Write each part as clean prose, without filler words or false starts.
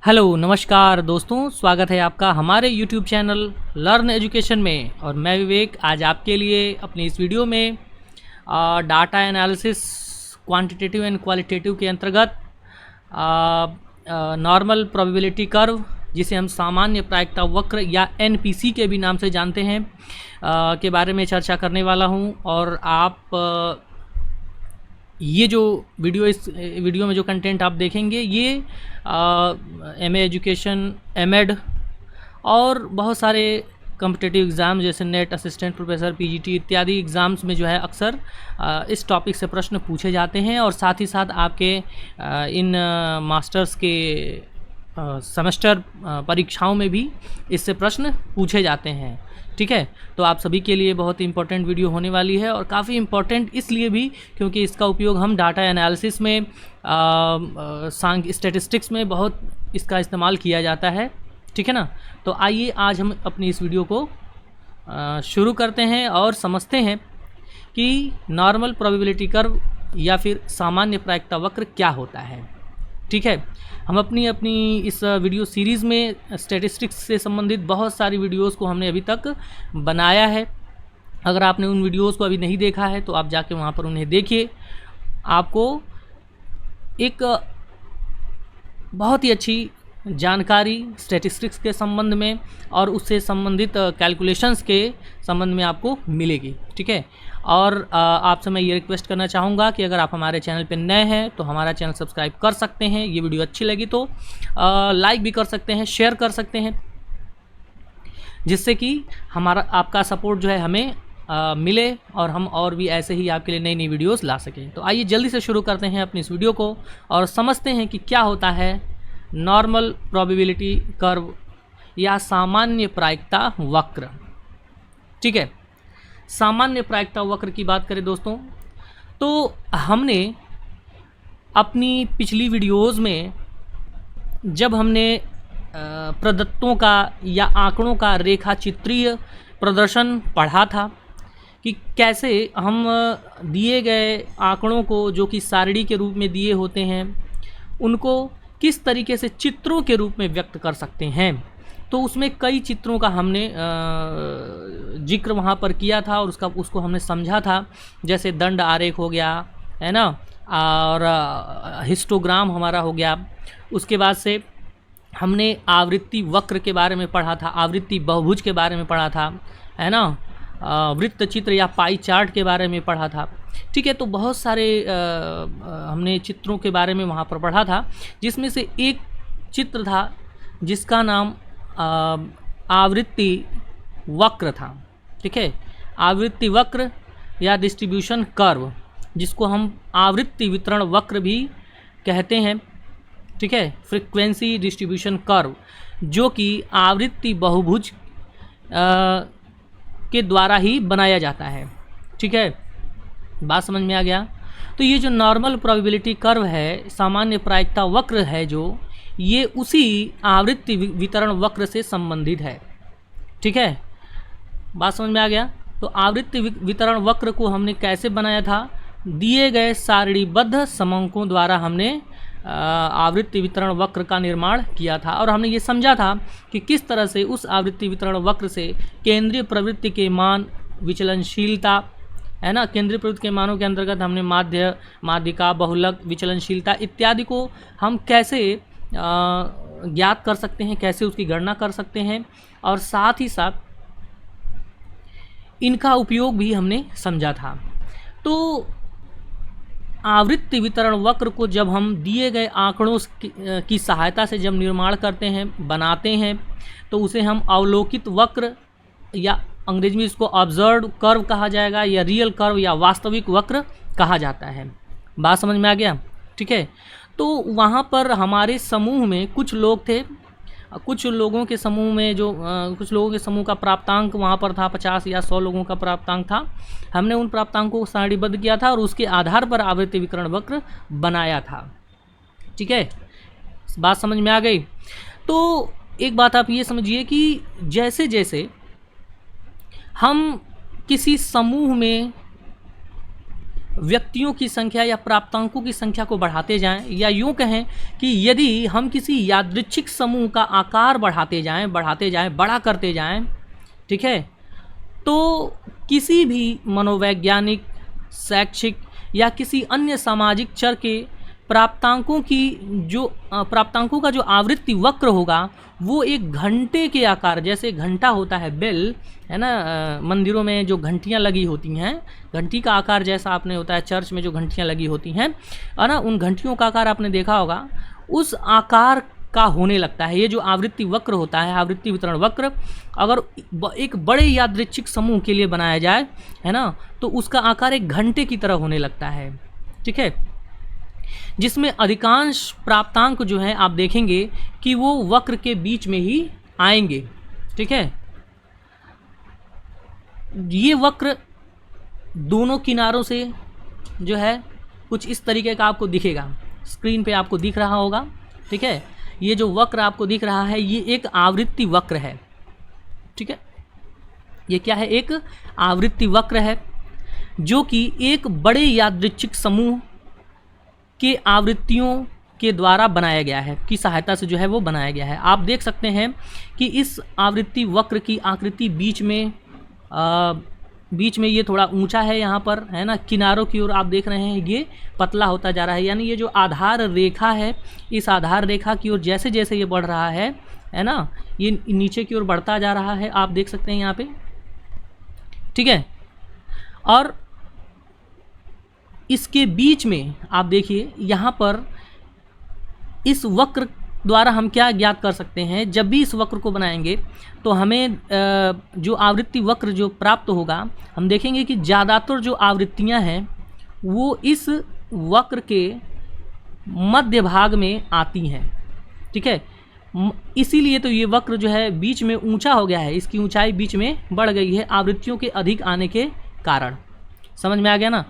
Hello नमस्कार दोस्तों, स्वागत है आपका हमारे YouTube चैनल लर्न एजुकेशन में। और मैं विवेक आज आपके लिए अपनी इस वीडियो में data analysis quantitative and qualitative के अंतर्गत नॉर्मल प्रोबेबिलिटी कर्व, जिसे हम सामान्य प्रायिकता वक्र या NPC के भी नाम से जानते हैं, के बारे में चर्चा करने वाला हूं। और आप ये जो इस वीडियो में जो कंटेंट आप देखेंगे ये MA एजुकेशन, MED और बहुत सारे कॉम्पिटिटिव एग्ज़ाम जैसे नेट, असिस्टेंट प्रोफेसर, PGT इत्यादि एग्ज़ाम्स में जो है अक्सर इस टॉपिक से प्रश्न पूछे जाते हैं। और साथ ही साथ आपके इन मास्टर्स के सेमेस्टर परीक्षाओं में भी इससे प्रश्न पूछे जाते हैं। ठीक है, तो आप सभी के लिए बहुत इंपॉर्टेंट वीडियो होने वाली है। और काफ़ी इम्पॉर्टेंट इसलिए भी क्योंकि इसका उपयोग हम डाटा एनालिसिस में, स्टैटिस्टिक्स में बहुत इसका इस्तेमाल किया जाता है। ठीक है ना, तो आइए आज हम अपनी इस वीडियो को शुरू करते हैं और समझते हैं कि नॉर्मल प्रोबेबिलिटी कर्व या फिर सामान्य प्रायिकता वक्र क्या होता है। ठीक है, हम अपनी इस वीडियो सीरीज़ में स्टैटिस्टिक्स से संबंधित बहुत सारी वीडियोस को हमने अभी तक बनाया है। अगर आपने उन वीडियोस को अभी नहीं देखा है तो आप जाके वहाँ पर उन्हें देखिए। आपको एक बहुत ही अच्छी जानकारी स्टैटिस्टिक्स के संबंध में और उससे संबंधित कैलकुलेशंस के संबंध में आपको मिलेगी। ठीक है, और आपसे मैं ये रिक्वेस्ट करना चाहूँगा कि अगर आप हमारे चैनल पे नए हैं तो हमारा चैनल सब्सक्राइब कर सकते हैं। ये वीडियो अच्छी लगी तो लाइक भी कर सकते हैं, शेयर कर सकते हैं, जिससे कि आपका सपोर्ट जो है हमें मिले और हम और भी ऐसे ही आपके लिए नई नई वीडियोस ला सकें। तो आइए जल्दी से शुरू करते हैं अपनी इस वीडियो को और समझते हैं कि क्या होता है नॉर्मल प्रोबेबिलिटी कर्व या सामान्य प्रायिकता वक्र। ठीक है, सामान्य प्रायिकता वक्र की बात करें दोस्तों, तो हमने अपनी पिछली वीडियोस में जब हमने प्रदत्तों का या आंकड़ों का रेखा चित्रीय प्रदर्शन पढ़ा था कि कैसे हम दिए गए आंकड़ों को, जो कि सारणी के रूप में दिए होते हैं, उनको किस तरीके से चित्रों के रूप में व्यक्त कर सकते हैं। तो उसमें कई चित्रों का हमने जिक्र वहाँ पर किया था और उसको हमने समझा था। जैसे दंड आरेख हो गया, है ना, और हिस्टोग्राम हमारा हो गया। उसके बाद से हमने आवृत्ति वक्र के बारे में पढ़ा था, आवृत्ति बहुभुज के बारे में पढ़ा था, है ना, वृत्त चित्र या पाई चार्ट के बारे में पढ़ा था। ठीक है, तो बहुत सारे हमने चित्रों के बारे में वहाँ पर पढ़ा था, जिसमें से एक चित्र था जिसका नाम आवृत्ति वक्र था। ठीक है, आवृत्ति वक्र या डिस्ट्रीब्यूशन कर्व, जिसको हम आवृत्ति वितरण वक्र भी कहते हैं। ठीक है, फ्रीक्वेंसी डिस्ट्रीब्यूशन कर्व, जो कि आवृत्ति बहुभुज के द्वारा ही बनाया जाता है। ठीक है, बात समझ में आ गया। तो ये जो नॉर्मल प्रोबेबिलिटी कर्व है, सामान्य प्रायिकता वक्र है, जो ये उसी आवृत्ति वितरण वक्र से संबंधित है। ठीक है, बात समझ में आ गया। तो आवृत्ति वितरण वक्र को हमने कैसे बनाया था? दिए गए सारणीबद्ध समंकों द्वारा हमने आवृत्ति वितरण वक्र का निर्माण किया था। और हमने ये समझा था कि किस तरह से उस आवृत्ति वितरण वक्र से केंद्रीय प्रवृत्ति के मान, विचलनशीलता, है ना, केंद्रीय प्रवृत्ति के मानों के अंतर्गत हमने माध्य, माध्यिका, बहुलक, विचलनशीलता इत्यादि को हम कैसे ज्ञात कर सकते हैं, कैसे उसकी गणना कर सकते हैं, और साथ ही साथ इनका उपयोग भी हमने समझा था। तो आवृत्ति वितरण वक्र को जब हम दिए गए आंकड़ों की सहायता से जब निर्माण करते हैं, बनाते हैं, तो उसे हम अवलोकित वक्र या अंग्रेजी में इसको ऑब्जर्व्ड कर्व कहा जाएगा, या रियल कर्व या वास्तविक वक्र कहा जाता है। बात समझ में आ गया। ठीक है, तो वहाँ पर हमारे समूह में कुछ लोग थे, कुछ लोगों के समूह में जो कुछ लोगों के समूह का प्राप्तांक वहाँ पर था 50 या 100 लोगों का प्राप्तांक था। हमने उन प्राप्तांकों को सारणीबद्ध किया था और उसके आधार पर आवृत्ति वितरण वक्र बनाया था। ठीक है, बात समझ में आ गई। तो एक बात आप ये समझिए कि जैसे जैसे हम किसी समूह में व्यक्तियों की संख्या या प्राप्तांकों की संख्या को बढ़ाते जाएं, या यूँ कहें कि यदि हम किसी यादृच्छिक समूह का आकार बढ़ाते जाएं, बड़ा करते जाएं, ठीक है, तो किसी भी मनोवैज्ञानिक, शैक्षिक या किसी अन्य सामाजिक चर के प्राप्तांकों का जो आवृत्ति वक्र होगा वो एक घंटे के आकार, जैसे घंटा होता है, बेल है ना, मंदिरों में जो घंटियां लगी होती हैं, घंटी का आकार जैसा आपने होता है, चर्च में जो घंटियां लगी होती हैं है ना, उन घंटियों का आकार आपने देखा होगा, उस आकार का होने लगता है। ये जो आवृत्ति वक्र होता है, आवृत्ति वितरण वक्र, अगर एक बड़े यादृच्छिक समूह के लिए बनाया जाए, है ना, तो उसका आकार एक घंटे की तरह होने लगता है, ठीक है, जिसमें अधिकांश प्राप्तांक जो है आप देखेंगे कि वो वक्र के बीच में ही आएंगे, ठीक है। ये वक्र दोनों किनारों से जो है कुछ इस तरीके का आपको दिखेगा, स्क्रीन पे आपको दिख रहा होगा, ठीक है। ये जो वक्र आपको दिख रहा है ये एक आवृत्ति वक्र है, ठीक है। ये क्या है? एक आवृत्ति वक्र है जो कि एक बड़े यादृच्छिक समूह के आवृत्तियों के द्वारा बनाया गया है, की सहायता से जो है वो बनाया गया है। आप देख सकते हैं कि इस आवृत्ति वक्र की आकृति बीच में ये थोड़ा ऊंचा है यहाँ पर, है ना, किनारों की ओर आप देख रहे हैं ये पतला होता जा रहा है, यानी ये जो आधार रेखा है, इस आधार रेखा की ओर जैसे जैसे ये बढ़ रहा है ना, ये नीचे की ओर बढ़ता जा रहा है, आप देख सकते हैं यहाँ पे, ठीक है। और इसके बीच में आप देखिए यहाँ पर इस वक्र द्वारा हम क्या ज्ञात कर सकते हैं, जब भी इस वक्र को बनाएंगे तो हमें जो आवृत्ति वक्र जो प्राप्त होगा, हम देखेंगे कि ज़्यादातर जो आवृत्तियां हैं वो इस वक्र के मध्य भाग में आती हैं, ठीक है। इसीलिए तो ये वक्र जो है बीच में ऊंचा हो गया है, इसकी ऊंचाई बीच में बढ़ गई है आवृत्तियों के अधिक आने के कारण। समझ में आ गया ना?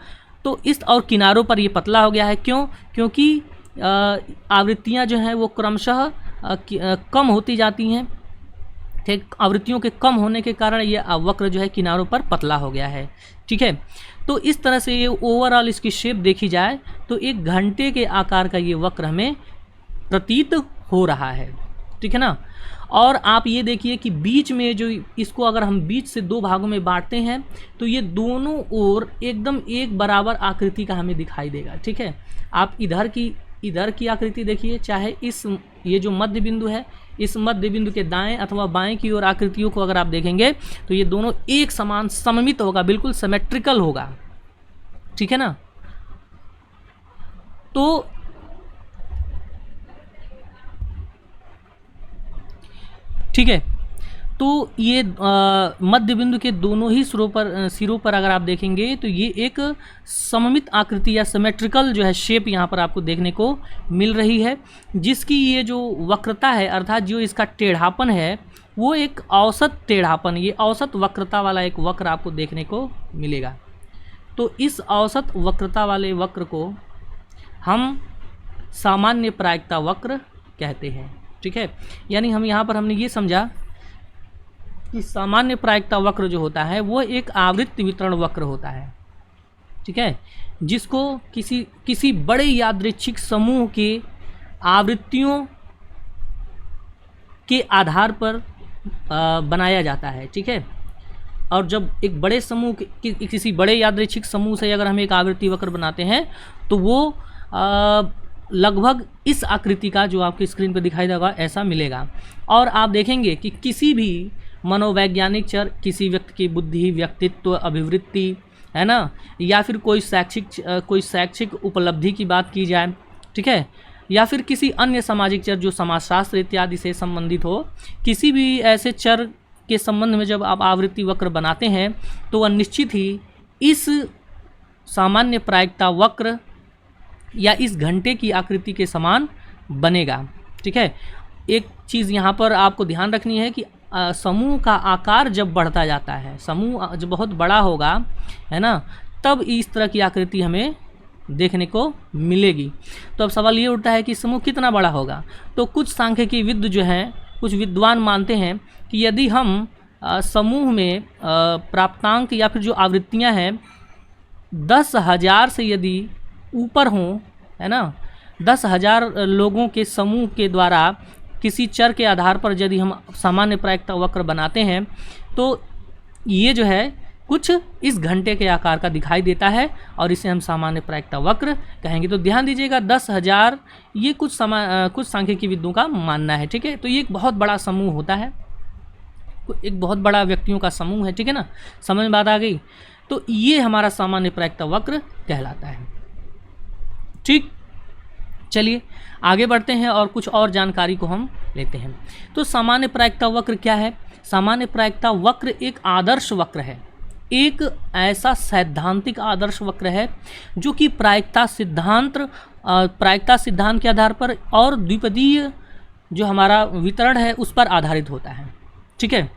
तो इस और किनारों पर ये पतला हो गया है, क्यों? क्योंकि आवृत्तियां जो हैं वो क्रमशः कम होती जाती हैं, ठीक। आवृत्तियों के कम होने के कारण ये वक्र जो है किनारों पर पतला हो गया है, ठीक है। तो इस तरह से ये ओवरऑल इसकी शेप देखी जाए तो एक घंटे के आकार का ये वक्र हमें प्रतीत हो रहा है, ठीक है ना। और आप ये देखिए कि बीच में जो इसको अगर हम बीच से दो भागों में बांटते हैं तो ये दोनों ओर एकदम एक बराबर आकृति का हमें दिखाई देगा, ठीक है। आप इधर की आकृति देखिए, चाहे ये जो मध्य बिंदु है, इस मध्य बिंदु के दाएं अथवा बाएं की ओर आकृतियों को अगर आप देखेंगे तो ये दोनों एक समान सममित होगा, बिल्कुल सिमेट्रिकल होगा, ठीक है ना। तो ठीक है, तो ये मध्य बिंदु के दोनों ही सिरों पर अगर आप देखेंगे तो ये एक सममित आकृति या सिमेट्रिकल जो है शेप यहाँ पर आपको देखने को मिल रही है, जिसकी ये जो वक्रता है, अर्थात जो इसका टेढ़ापन है वो एक औसत टेढ़ापन, ये औसत वक्रता वाला एक वक्र आपको देखने को मिलेगा। तो इस औसत वक्रता वाले वक्र को हम सामान्य प्रायिकता वक्र कहते हैं, ठीक है। यानी हम यहाँ पर हमने ये समझा कि सामान्य प्रायिकता वक्र जो होता है वो एक आवृत्ति वितरण वक्र होता है, ठीक है, जिसको किसी बड़े यादृच्छिक समूह के आवृत्तियों के आधार पर बनाया जाता है, ठीक है। और जब एक बड़े समूह किसी बड़े यादृच्छिक समूह से अगर हम एक आवृत्ति वक्र बनाते हैं तो वो लगभग इस आकृति का जो आपकी स्क्रीन पर दिखाई देगा ऐसा मिलेगा। और आप देखेंगे कि किसी भी मनोवैज्ञानिक चर, किसी व्यक्ति की बुद्धि, व्यक्तित्व, अभिवृत्ति, है ना, या फिर कोई शैक्षिक उपलब्धि की बात की जाए, ठीक है, या फिर किसी अन्य सामाजिक चर जो समाजशास्त्र इत्यादि से संबंधित हो, किसी भी ऐसे चर के संबंध में जब आप आवृत्ति वक्र बनाते हैं तो वह निश्चित ही इस सामान्य प्रायिकता वक्र या इस घंटे की आकृति के समान बनेगा, ठीक है। एक चीज़ यहाँ पर आपको ध्यान रखनी है कि समूह का आकार जब बढ़ता जाता है, समूह जब बहुत बड़ा होगा, है ना, तब इस तरह की आकृति हमें देखने को मिलेगी। तो अब सवाल ये उठता है कि समूह कितना बड़ा होगा। तो कुछ सांख्यिकीविद जो हैं, कुछ विद्वान मानते हैं कि यदि हम समूह में प्राप्तांक या फिर जो आवृत्तियां हैं 10,000 से यदि ऊपर हों, है ना, 10,000 लोगों के समूह के द्वारा किसी चर के आधार पर यदि हम सामान्य प्रायिकता वक्र बनाते हैं तो ये जो है कुछ इस घंटे के आकार का दिखाई देता है और इसे हम सामान्य प्रायिकता वक्र कहेंगे। तो ध्यान दीजिएगा 10,000 ये कुछ सांख्यिकी विदों का मानना है, ठीक है। तो ये एक बहुत बड़ा समूह होता है, एक बहुत बड़ा व्यक्तियों का समूह है, ठीक है ना, समझ में बात आ गई। तो ये हमारा सामान्य प्रायिकता वक्र कहलाता है, ठीक। चलिए आगे बढ़ते हैं और कुछ और जानकारी को हम लेते हैं। तो सामान्य प्रायिकता वक्र क्या है? सामान्य प्रायिकता वक्र एक आदर्श वक्र है, एक ऐसा सैद्धांतिक आदर्श वक्र है जो कि प्रायिकता सिद्धांत के आधार पर और द्विपदीय जो हमारा वितरण है उस पर आधारित होता है, ठीक है।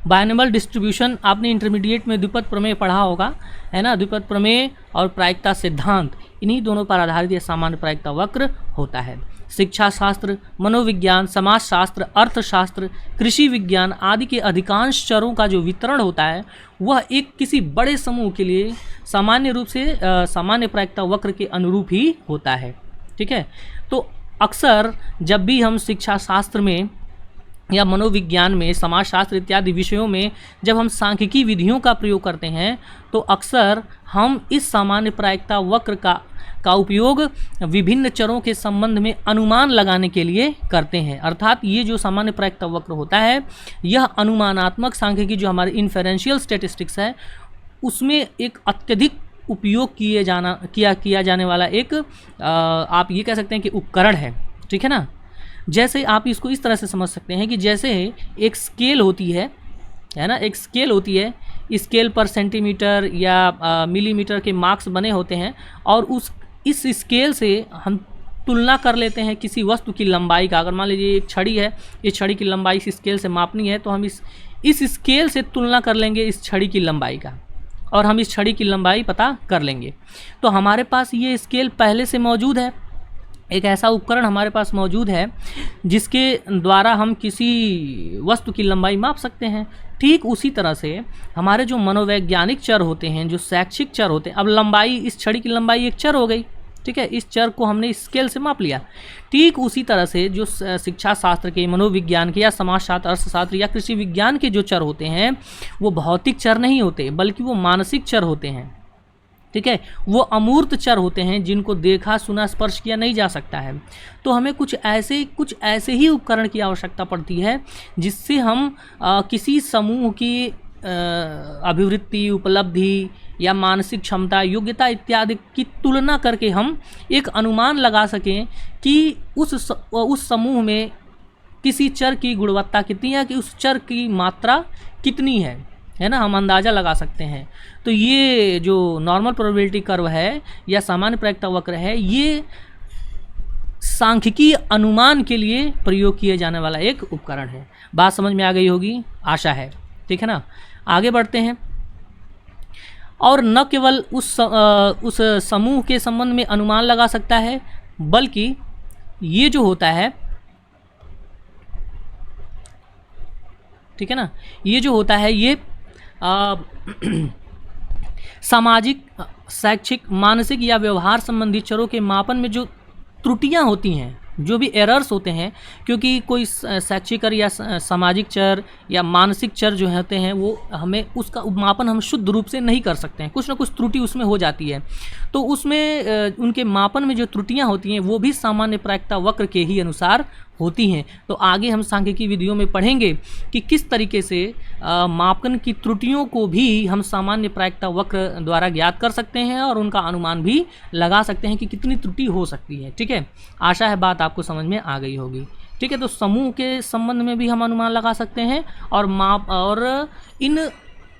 बायनॉमियल डिस्ट्रीब्यूशन आपने इंटरमीडिएट में द्विपद प्रमेय पढ़ा होगा, है ना। द्विपद प्रमेय और प्रायिकता सिद्धांत इन्हीं दोनों पर आधारित यह सामान्य प्रायिकता वक्र होता है। शिक्षा शास्त्र, मनोविज्ञान, समाजशास्त्र, अर्थशास्त्र, कृषि विज्ञान आदि के अधिकांश चरों का जो वितरण होता है वह एक किसी बड़े समूह के लिए सामान्य रूप से सामान्य प्रायिकता वक्र के अनुरूप ही होता है, ठीक है। तो अक्सर जब भी हम शिक्षा शास्त्र में या मनोविज्ञान में, समाजशास्त्र इत्यादि विषयों में जब हम सांख्यिकी विधियों का प्रयोग करते हैं तो अक्सर हम इस सामान्य प्रायिकता वक्र का उपयोग विभिन्न चरों के संबंध में अनुमान लगाने के लिए करते हैं। अर्थात ये जो सामान्य प्रायिकता वक्र होता है यह अनुमानात्मक सांख्यिकी जो हमारे इन्फेरेंशियल स्टैटिस्टिक्स है उसमें एक अत्यधिक उपयोग किया जाने वाला एक आप ये कह सकते हैं कि उपकरण है, ठीक है ना। जैसे आप इसको इस तरह से समझ सकते हैं कि जैसे एक स्केल होती है ना, एक स्केल होती है, स्केल पर सेंटीमीटर या मिलीमीटर के मार्क्स बने होते हैं और इस स्केल से हम तुलना कर लेते हैं किसी वस्तु की लंबाई का। अगर मान लीजिए एक छड़ी है, इस छड़ी की लंबाई इस स्केल से मापनी है तो हम इस स्केल से तुलना कर लेंगे इस छड़ी की लंबाई का और हम इस छड़ी की लंबाई पता कर लेंगे। तो हमारे पास ये स्केल पहले से मौजूद है, एक ऐसा उपकरण हमारे पास मौजूद है जिसके द्वारा हम किसी वस्तु की लंबाई माप सकते हैं। ठीक उसी तरह से हमारे जो मनोवैज्ञानिक चर होते हैं, जो शैक्षिक चर होते हैं, अब लंबाई, इस छड़ी की लंबाई एक चर हो गई, ठीक है, इस चर को हमने इस स्केल से माप लिया। ठीक उसी तरह से जो शिक्षा शास्त्र के, मनोविज्ञान के या समाजशास्त्र, अर्थशास्त्र या कृषि विज्ञान के जो चर होते हैं वो भौतिक चर नहीं होते बल्कि वो मानसिक चर होते हैं, ठीक है। वो अमूर्त चर होते हैं जिनको देखा, सुना, स्पर्श किया नहीं जा सकता है। तो हमें कुछ ऐसे ही उपकरण की आवश्यकता पड़ती है जिससे हम किसी समूह की अभिवृत्ति, उपलब्धि या मानसिक क्षमता, योग्यता इत्यादि की तुलना करके हम एक अनुमान लगा सकें कि उस समूह में किसी चर की गुणवत्ता कितनी है, कि उस चर की मात्रा कितनी है ना, हम अंदाज़ा लगा सकते हैं। तो ये जो नॉर्मल प्रोबेबिलिटी कर्व है या सामान्य प्रायिकता वक्र है, ये सांख्यिकीय अनुमान के लिए प्रयोग किए जाने वाला एक उपकरण है। बात समझ में आ गई होगी, आशा है, ठीक है ना। आगे बढ़ते हैं। और न केवल उस समूह के संबंध में अनुमान लगा सकता है बल्कि ये जो होता है, ठीक है ना, ये जो होता है ये सामाजिक, शैक्षिक, मानसिक या व्यवहार संबंधी चरों के मापन में जो त्रुटियां होती हैं, जो भी एरर्स होते हैं, क्योंकि कोई शैक्षिक या सामाजिक चर या मानसिक चर जो होते हैं वो हमें उसका मापन हम शुद्ध रूप से नहीं कर सकते हैं, कुछ ना कुछ त्रुटि उसमें हो जाती है। तो उसमें उनके मापन में जो त्रुटियां होती हैं वो भी सामान्य प्रायिकता वक्र के ही अनुसार होती हैं। तो आगे हम सांख्यिकी विधियों में पढ़ेंगे कि किस तरीके से मापन की त्रुटियों को भी हम सामान्य प्रायिकता वक्र द्वारा ज्ञात कर सकते हैं और उनका अनुमान भी लगा सकते हैं कि कितनी त्रुटि हो सकती है, ठीक है। आशा है बात आपको समझ में आ गई होगी, ठीक है। तो समूह के संबंध में भी हम अनुमान लगा सकते हैं और इन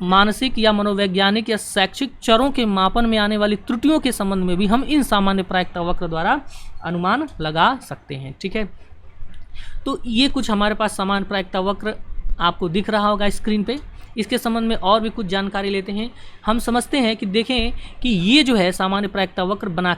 मानसिक या मनोवैज्ञानिक या शैक्षिक चरों के मापन में आने वाली त्रुटियों के संबंध में भी हम इन सामान्य प्रायिकता वक्र द्वारा अनुमान लगा सकते हैं, ठीक है। तो ये कुछ हमारे पास सामान्य प्रायिकता वक्र आपको दिख रहा होगा स्क्रीन पे। इसके संबंध में और भी कुछ जानकारी लेते हैं। हम समझते हैं कि देखें कि ये जो है सामान्य प्रायिकता वक्र बनता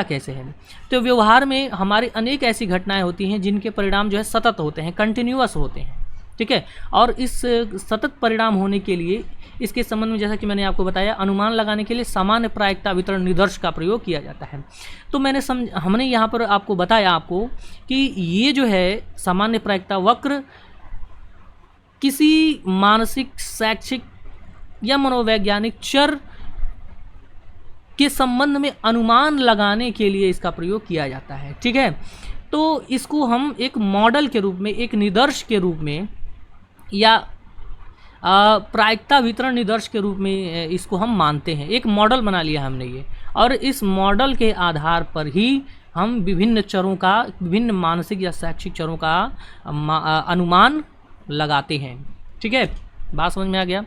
कैसे है। तो व्यवहार में हमारे अनेक ऐसी घटनाएं होती हैं जिनके परिणाम जो है सतत होते हैं, कंटिन्यूअस होते हैं, ठीक है। और इस सतत परिणाम होने के लिए इसके संबंध में जैसा कि मैंने आपको बताया, अनुमान लगाने के लिए सामान्य प्रायिकता वितरण निदर्श का प्रयोग किया जाता है। तो हमने यहाँ पर आपको बताया आपको कि ये जो है सामान्य प्रायिकता वक्र किसी मानसिक, शैक्षिक या मनोवैज्ञानिक चर के संबंध में अनुमान लगाने के लिए इसका प्रयोग किया जाता है, ठीक है। तो इसको हम एक मॉडल के रूप में, एक निदर्श के रूप में या प्रायिकता वितरण निदर्श के रूप में इसको हम मानते हैं। एक मॉडल बना लिया हमने ये, और इस मॉडल के आधार पर ही हम विभिन्न चरों का, विभिन्न मानसिक या शैक्षिक चरों का अनुमान लगाते हैं, ठीक है। बात समझ में आ गया।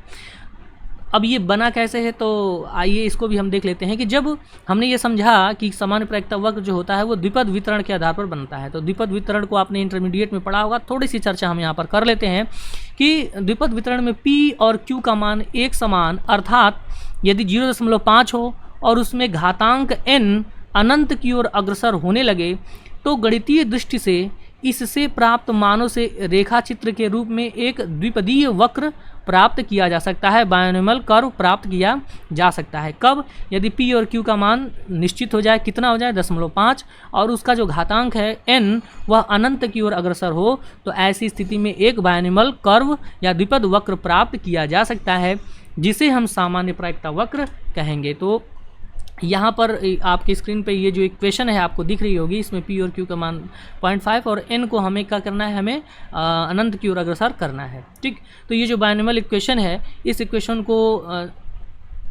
अब ये बना कैसे है, तो आइए इसको भी हम देख लेते हैं कि जब हमने ये समझा कि सामान्य प्रायिकता वक्र जो होता है वो द्विपद वितरण के आधार पर बनता है। तो द्विपद वितरण को आपने इंटरमीडिएट में पढ़ा होगा, थोड़ी सी चर्चा हम यहाँ पर कर लेते हैं कि द्विपद वितरण में P और Q का मान एक समान, अर्थात यदि 0.5 हो और उसमें घातांक n अनंत की ओर अग्रसर होने लगे तो गणितीय दृष्टि से इससे प्राप्त मानों से रेखा चित्र के रूप में एक द्विपदीय वक्र प्राप्त किया जा सकता है, बायनोमियल कर्व प्राप्त किया जा सकता है। कब? यदि P और Q का मान निश्चित हो जाए, कितना हो जाए 0.5, और उसका जो घातांक है n वह अनंत की ओर अग्रसर हो, तो ऐसी स्थिति में एक बायनोमियल कर्व या द्विपद वक्र प्राप्त किया जा सकता है, जिसे हम सामान्य प्रायिकता वक्र कहेंगे। तो यहाँ पर आपकी स्क्रीन पे ये जो इक्वेशन है आपको दिख रही होगी, इसमें P और Q का मान 0.5 और n को हमें क्या करना है, हमें अनंत की ओर अग्रसर करना है, ठीक। तो ये जो बायनोमियल इक्वेशन है, इस इक्वेशन को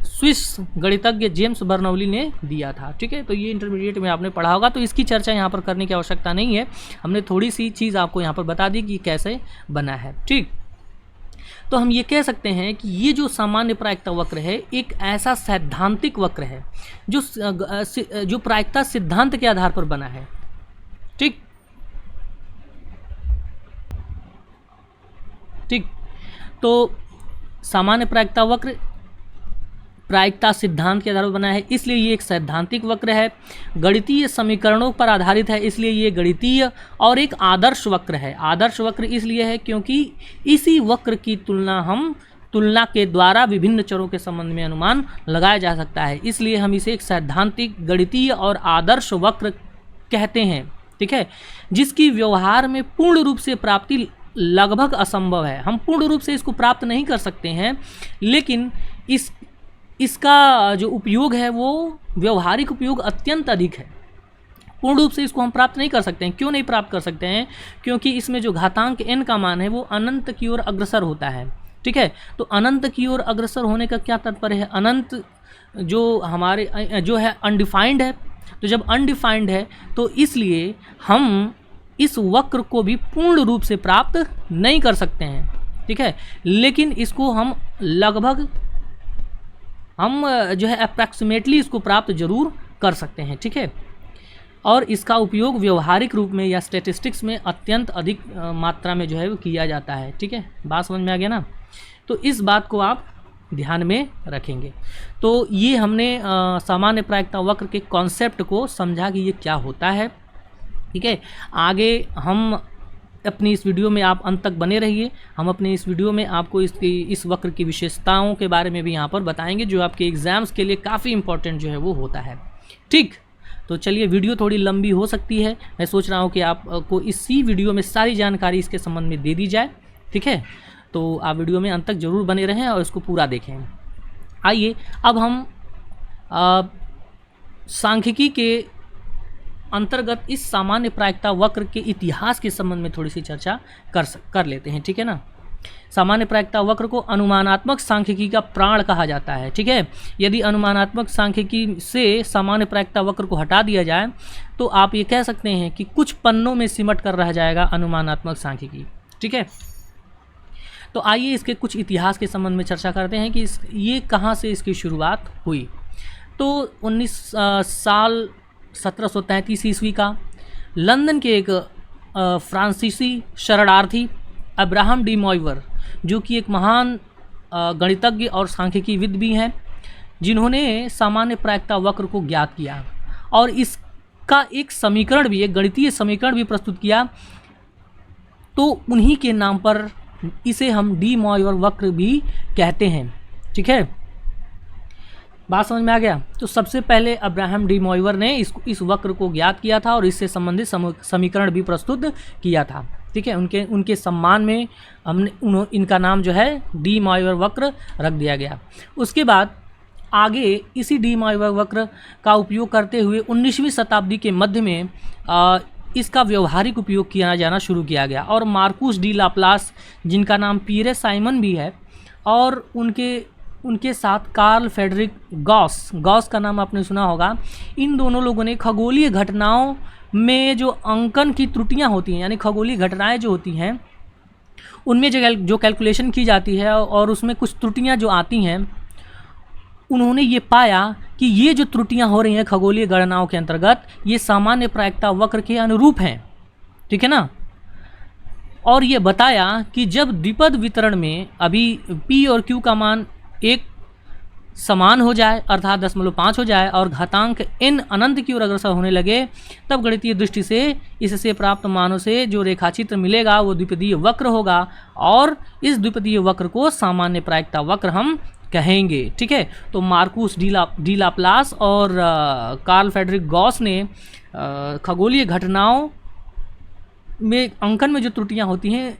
स्विस गणितज्ञ जेम्स बर्नौली ने दिया था, ठीक है। तो ये इंटरमीडिएट में आपने पढ़ा होगा, तो इसकी चर्चा यहाँ पर करने की आवश्यकता नहीं है। हमने थोड़ी सी चीज़ आपको यहाँ पर बता दी कि कैसे बना है, ठीक। तो हम ये कह सकते हैं कि ये जो सामान्य प्रायिकता वक्र है एक ऐसा सैद्धांतिक वक्र है जो प्रायिकता सिद्धांत के आधार पर बना है, ठीक। तो सामान्य प्रायिकता वक्र प्रायिकता सिद्धांत के आधार पर बना है, इसलिए ये एक सैद्धांतिक वक्र है। गणितीय समीकरणों पर आधारित है, इसलिए ये गणितीय और एक आदर्श वक्र है। आदर्श वक्र इसलिए है क्योंकि इसी वक्र की तुलना के द्वारा विभिन्न चरों के संबंध में अनुमान लगाया जा सकता है, इसलिए हम इसे एक सैद्धांतिक, गणितीय और आदर्श वक्र कहते हैं, ठीक है। जिसकी व्यवहार में पूर्ण रूप से प्राप्ति लगभग असंभव है। हम पूर्ण रूप से इसको प्राप्त नहीं कर सकते हैं, लेकिन इसका जो उपयोग है वो व्यवहारिक उपयोग अत्यंत अधिक है। पूर्ण रूप से इसको हम प्राप्त नहीं कर सकते हैं। क्यों नहीं प्राप्त कर सकते हैं? क्योंकि इसमें जो घातांक n का मान है वो अनंत की ओर अग्रसर होता है, ठीक है। तो अनंत की ओर अग्रसर होने का क्या तात्पर्य है? अनंत जो हमारे जो है अनडिफाइंड है, तो जब अनडिफाइंड है तो इसलिए हम इस वक्र को भी पूर्ण रूप से प्राप्त नहीं कर सकते हैं, ठीक है। लेकिन इसको हम लगभग जो है अप्रॉक्सीमेटली इसको प्राप्त जरूर कर सकते हैं, ठीक है। और इसका उपयोग व्यवहारिक रूप में या स्टैटिस्टिक्स में अत्यंत अधिक मात्रा में जो है वो किया जाता है, ठीक है। बात समझ में आ गया ना? तो इस बात को आप ध्यान में रखेंगे। तो ये हमने सामान्य प्रायिकता वक्र के कॉन्सेप्ट को समझा कि ये क्या होता है, ठीक है। आगे हम अपनी इस वीडियो में आप अंत तक बने रहिए। हम अपने इस वीडियो में आपको इस वक्र की विशेषताओं के बारे में भी यहाँ पर बताएंगे, जो आपके एग्ज़ाम्स के लिए काफ़ी इंपॉर्टेंट जो है वो होता है, ठीक। तो चलिए, वीडियो थोड़ी लंबी हो सकती है, मैं सोच रहा हूँ कि आपको इसी वीडियो में सारी जानकारी इसके संबंध में दे दी जाए, ठीक है। तो आप वीडियो में अंत तक ज़रूर बने रहें और इसको पूरा देखें। आइए अब हम सांख्यिकी के अंतर्गत इस सामान्य प्रायिकता वक्र के इतिहास के संबंध में थोड़ी सी चर्चा कर लेते हैं, ठीक है ना। सामान्य प्रायिकता वक्र को अनुमानात्मक सांख्यिकी का प्राण कहा जाता है, ठीक है। यदि अनुमानात्मक सांख्यिकी से सामान्य प्रायिकता वक्र को हटा दिया जाए तो आप ये कह सकते हैं कि कुछ पन्नों में सिमट कर रह जाएगा अनुमानात्मक सांख्यिकी, ठीक है। तो आइए इसके कुछ इतिहास के संबंध में चर्चा करते हैं कि ये कहाँ से इसकी शुरुआत हुई। तो 1733 ईस्वी का लंदन के एक फ्रांसीसी शरणार्थी अब्राहम डी मॉइवर, जो कि एक महान गणितज्ञ और सांख्यिकीविद भी हैं, जिन्होंने सामान्य प्रायिकता वक्र को ज्ञात किया और इसका एक समीकरण भी, एक गणितीय समीकरण भी प्रस्तुत किया। तो उन्हीं के नाम पर इसे हम डी मॉयवर वक्र भी कहते हैं। ठीक है, बात समझ में आ गया। तो सबसे पहले अब्राहम डी मॉयवर ने इस वक्र को ज्ञात किया था और इससे संबंधित समीकरण भी प्रस्तुत किया था। ठीक है, उनके सम्मान में हमने इनका नाम जो है डी मॉयवर वक्र रख दिया गया। उसके बाद आगे इसी डी मॉयवर वक्र का उपयोग करते हुए 19वीं शताब्दी के मध्य में इसका व्यवहारिक उपयोग किया जाना शुरू किया गया और मार्कुस डी लाप्लास, जिनका नाम पीरे साइमन भी है, और उनके साथ कार्ल फ्रेडरिक गॉस का नाम आपने सुना होगा, इन दोनों लोगों ने खगोलीय घटनाओं में जो अंकन की त्रुटियां होती हैं, यानी खगोलीय घटनाएं जो होती हैं उनमें जो कैलकुलेशन की जाती है और उसमें कुछ त्रुटियां जो आती हैं, उन्होंने ये पाया कि ये जो त्रुटियां हो रही हैं खगोलीय गणनाओं के अंतर्गत, ये सामान्य प्रायिकता वक्र के अनुरूप हैं। ठीक है ना, और ये बताया कि जब द्विपद वितरण में अभी P और Q का मान एक समान हो जाए, अर्थात 0.5 हो जाए, और घातांक n अनंत की ओर अग्रसर होने लगे, तब गणितीय दृष्टि से इससे प्राप्त मानों से जो रेखाचित्र मिलेगा वो द्विपदीय वक्र होगा, और इस द्विपदीय वक्र को सामान्य प्रायिकता वक्र हम कहेंगे। ठीक है, तो मार्कुस डी लाप्लास और कार्ल फ्रेडरिक गॉस ने खगोलीय घटनाओं में अंकन में जो त्रुटियां होती हैं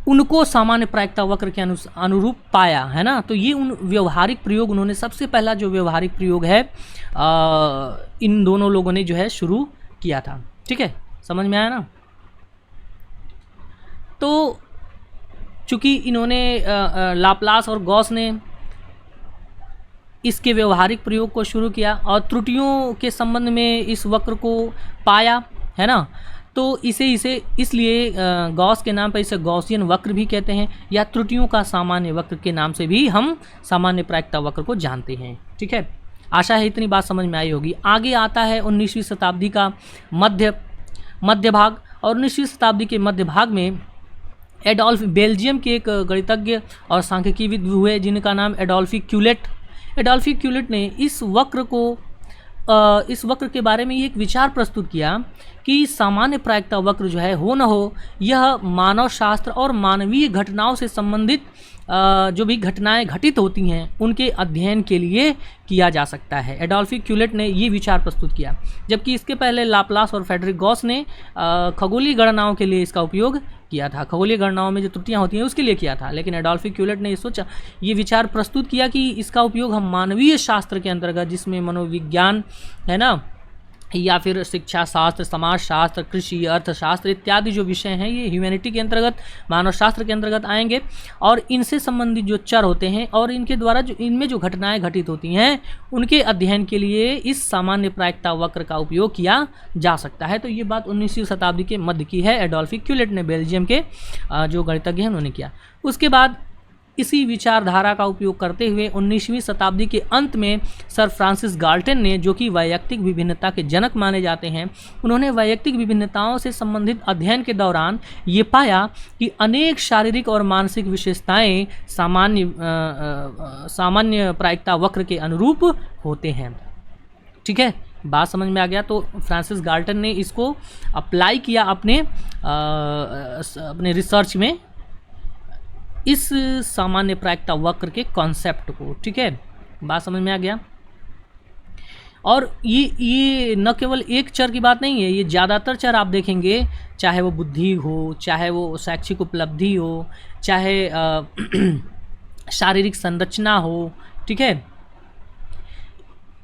उनको सामान्य प्रायिकता वक्र के अनुरूप पाया, है ना। तो ये उन व्यवहारिक प्रयोग, उन्होंने सबसे पहला जो व्यवहारिक प्रयोग है इन दोनों लोगों ने जो है शुरू किया था। ठीक है, समझ में आया ना। तो चूँकि इन्होंने लाप्लास और गॉस ने इसके व्यवहारिक प्रयोग को शुरू किया और त्रुटियों के संबंध में इस वक्र को पाया, है ना, तो इसलिए गॉस के नाम पर इसे गॉसियन वक्र भी कहते हैं, या त्रुटियों का सामान्य वक्र के नाम से भी हम सामान्य प्रायिकता वक्र को जानते हैं। ठीक है, आशा है इतनी बात समझ में आई होगी। आगे आता है 19वीं शताब्दी का मध्य भाग, और 19वीं शताब्दी के मध्य भाग में एडोल्फ, बेल्जियम के एक गणितज्ञ और सांख्यिकीविद हुए जिनका नाम एडोल्फी क्यूलेट ने इस वक्र के बारे में एक विचार प्रस्तुत किया कि सामान्य प्रायिकता वक्र जो है हो न हो, यह मानव शास्त्र और मानवीय घटनाओं से संबंधित जो भी घटनाएं घटित होती हैं उनके अध्ययन के लिए किया जा सकता है। एडोल्फी क्यूलेट ने ये विचार प्रस्तुत किया, जबकि इसके पहले लाप्लास और फ्रेडरिक गॉस ने खगोलीय गणनाओं के लिए इसका उपयोग किया था, खगोलीय गणनाओं में जो त्रुटियां होती हैं उसके लिए किया था। लेकिन एडोल्फी क्यूलेट ने ये विचार प्रस्तुत किया कि इसका उपयोग हम मानवीय शास्त्र के अंतर्गत, जिसमें मनोविज्ञान, है ना, या फिर शिक्षा शास्त्र, समाज शास्त्र, कृषि, अर्थशास्त्र इत्यादि जो विषय हैं, ये ह्यूमैनिटी के अंतर्गत, मानव शास्त्र के अंतर्गत आएंगे, और इनसे संबंधित जो चर होते हैं और इनके द्वारा जो इनमें जो घटनाएं घटित होती हैं उनके अध्ययन के लिए इस सामान्य प्रायिकता वक्र का उपयोग किया जा सकता है। तो ये बात 19वीं शताब्दी के मध्य की है, एडोल्फी क्यूलेट ने, बेल्जियम के जो गणितज्ञ हैं उन्होंने किया। उसके बाद इसी विचारधारा का उपयोग करते हुए 19वीं शताब्दी के अंत में सर फ्रांसिस गाल्टन ने, जो कि वैयक्तिक विभिन्नता के जनक माने जाते हैं, उन्होंने वैयक्तिक विभिन्नताओं से संबंधित अध्ययन के दौरान ये पाया कि अनेक शारीरिक और मानसिक विशेषताएं सामान्य प्रायिकता वक्र के अनुरूप होते हैं। ठीक है, बात समझ में आ गया। तो फ्रांसिस गाल्टन ने इसको अप्लाई किया अपने रिसर्च में, इस सामान्य प्रायिकता वक्र के कॉन्सेप्ट को। ठीक है, बात समझ में आ गया। और ये न केवल एक चर की बात नहीं है, ये ज़्यादातर चर आप देखेंगे, चाहे वो बुद्धि हो, चाहे वो शैक्षिक उपलब्धि हो, चाहे शारीरिक संरचना हो, ठीक है,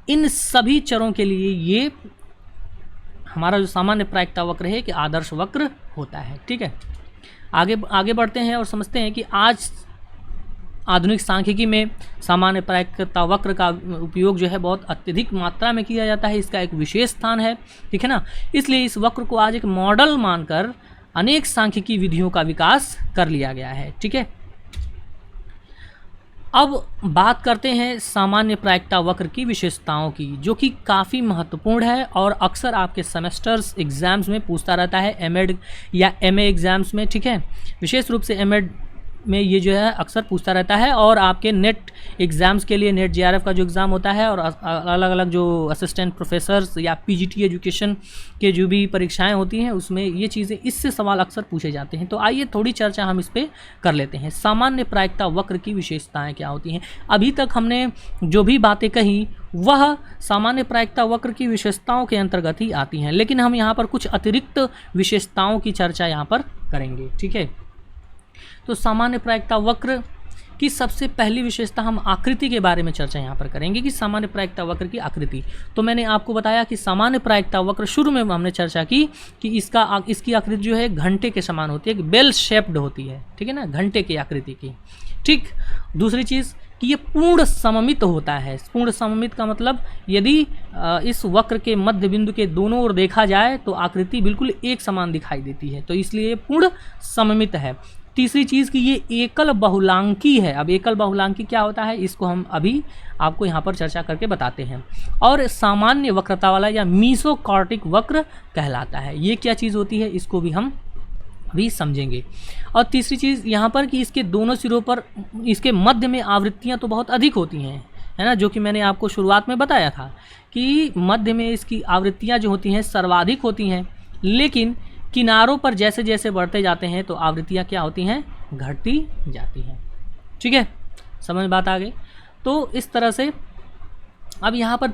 इन सभी चरों के लिए ये हमारा जो सामान्य प्रायिकता वक्र है कि आदर्श वक्र होता है। ठीक है, आगे बढ़ते हैं और समझते हैं कि आज आधुनिक सांख्यिकी में सामान्य प्रायिकता वक्र का उपयोग जो है बहुत अत्यधिक मात्रा में किया जाता है, इसका एक विशेष स्थान है। ठीक है ना, इसलिए इस वक्र को आज एक मॉडल मानकर अनेक सांख्यिकी विधियों का विकास कर लिया गया है। ठीक है, अब बात करते हैं सामान्य प्रायिकता वक्र की विशेषताओं की, जो कि काफ़ी महत्वपूर्ण है और अक्सर आपके सेमेस्टर्स एग्जाम्स में पूछता रहता है, एमएड या एमए एग्जाम्स में। ठीक है, विशेष रूप से एमएड में ये जो है अक्सर पूछता रहता है, और आपके नेट एग्ज़ाम्स के लिए नेट JRF का जो एग्ज़ाम होता है और अलग अलग जो असिस्टेंट प्रोफेसर्स या PGT एजुकेशन के जो भी परीक्षाएं होती हैं उसमें ये चीज़ें, इससे सवाल अक्सर पूछे जाते हैं। तो आइए थोड़ी चर्चा हम इस पर कर लेते हैं। सामान्य प्रायिकता वक्र की विशेषताएँ क्या होती हैं। अभी तक हमने जो भी बातें कही वह सामान्य प्रायिकता वक्र की विशेषताओं के अंतर्गत ही आती हैं, लेकिन हम यहाँ पर कुछ अतिरिक्त विशेषताओं की चर्चा यहाँ पर करेंगे। ठीक है, तो सामान्य प्रायिकता वक्र की सबसे पहली विशेषता हम आकृति के बारे में चर्चा यहाँ पर करेंगे कि सामान्य प्रायिकता वक्र की आकृति। तो मैंने आपको बताया कि सामान्य प्रायिकता वक्र शुरू में हमने चर्चा की कि इसकी आकृति जो है घंटे के समान होती है, बेल शेप्ड होती है। ठीक है ना, घंटे की आकृति की। ठीक, दूसरी चीज़ कि ये पूर्ण सममित होता है। पूर्ण सममित का मतलब यदि इस वक्र के मध्य बिंदु के दोनों ओर देखा जाए तो आकृति बिल्कुल एक समान दिखाई देती है, तो इसलिए पूर्ण सममित है। तीसरी चीज़ कि ये एकल बहुलांकी है। अब एकल बहुलांकी क्या होता है इसको हम अभी आपको यहाँ पर चर्चा करके बताते हैं। और सामान्य वक्रता वाला या मीसोकॉर्टिक वक्र कहलाता है। ये क्या चीज़ होती है इसको भी हम भी समझेंगे। और तीसरी चीज़ यहाँ पर कि इसके दोनों सिरों पर इसके मध्य में आवृत्तियाँ तो बहुत अधिक होती हैं, है ना, जो कि मैंने आपको शुरुआत में बताया था कि मध्य में इसकी आवृत्तियाँ जो होती हैं सर्वाधिक होती हैं, लेकिन किनारों पर जैसे जैसे बढ़ते जाते हैं तो आवृत्तियाँ क्या होती हैं, घटती जाती हैं। ठीक है, समझ बात आ गई। तो इस तरह से अब यहाँ पर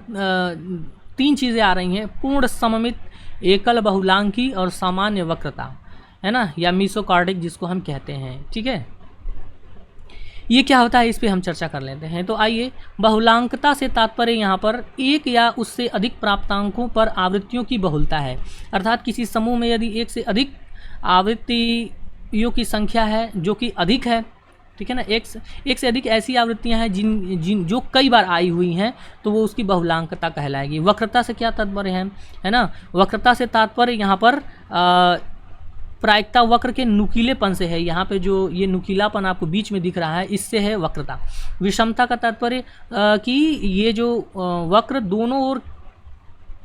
तीन चीज़ें आ रही हैं, पूर्ण सममित, एकल बहुलांकी और सामान्य वक्रता, है ना, या मीसोकॉर्टिक जिसको हम कहते हैं। ठीक है, ये क्या होता है इस पे हम चर्चा कर लेते हैं। तो आइए, बहुलांकता से तात्पर्य यहाँ पर एक या उससे अधिक प्राप्तांकों पर आवृत्तियों की बहुलता है। अर्थात किसी समूह में यदि एक से अधिक आवृत्तियों की संख्या है जो कि अधिक है, ठीक है ना, एक से अधिक ऐसी आवृत्तियाँ हैं जिन जो कई बार आई हुई हैं, तो वो उसकी बहुलांकता कहलाएगी। वक्रता से क्या तात्पर्य है ना, वक्रता से तात्पर्य यहाँ पर प्रायिकता वक्र के नुकीलेपन से है। यहाँ पे जो ये नुकीलापन आपको बीच में दिख रहा है इससे है वक्रता। विषमता का तात्पर्य कि ये जो वक्र दोनों ओर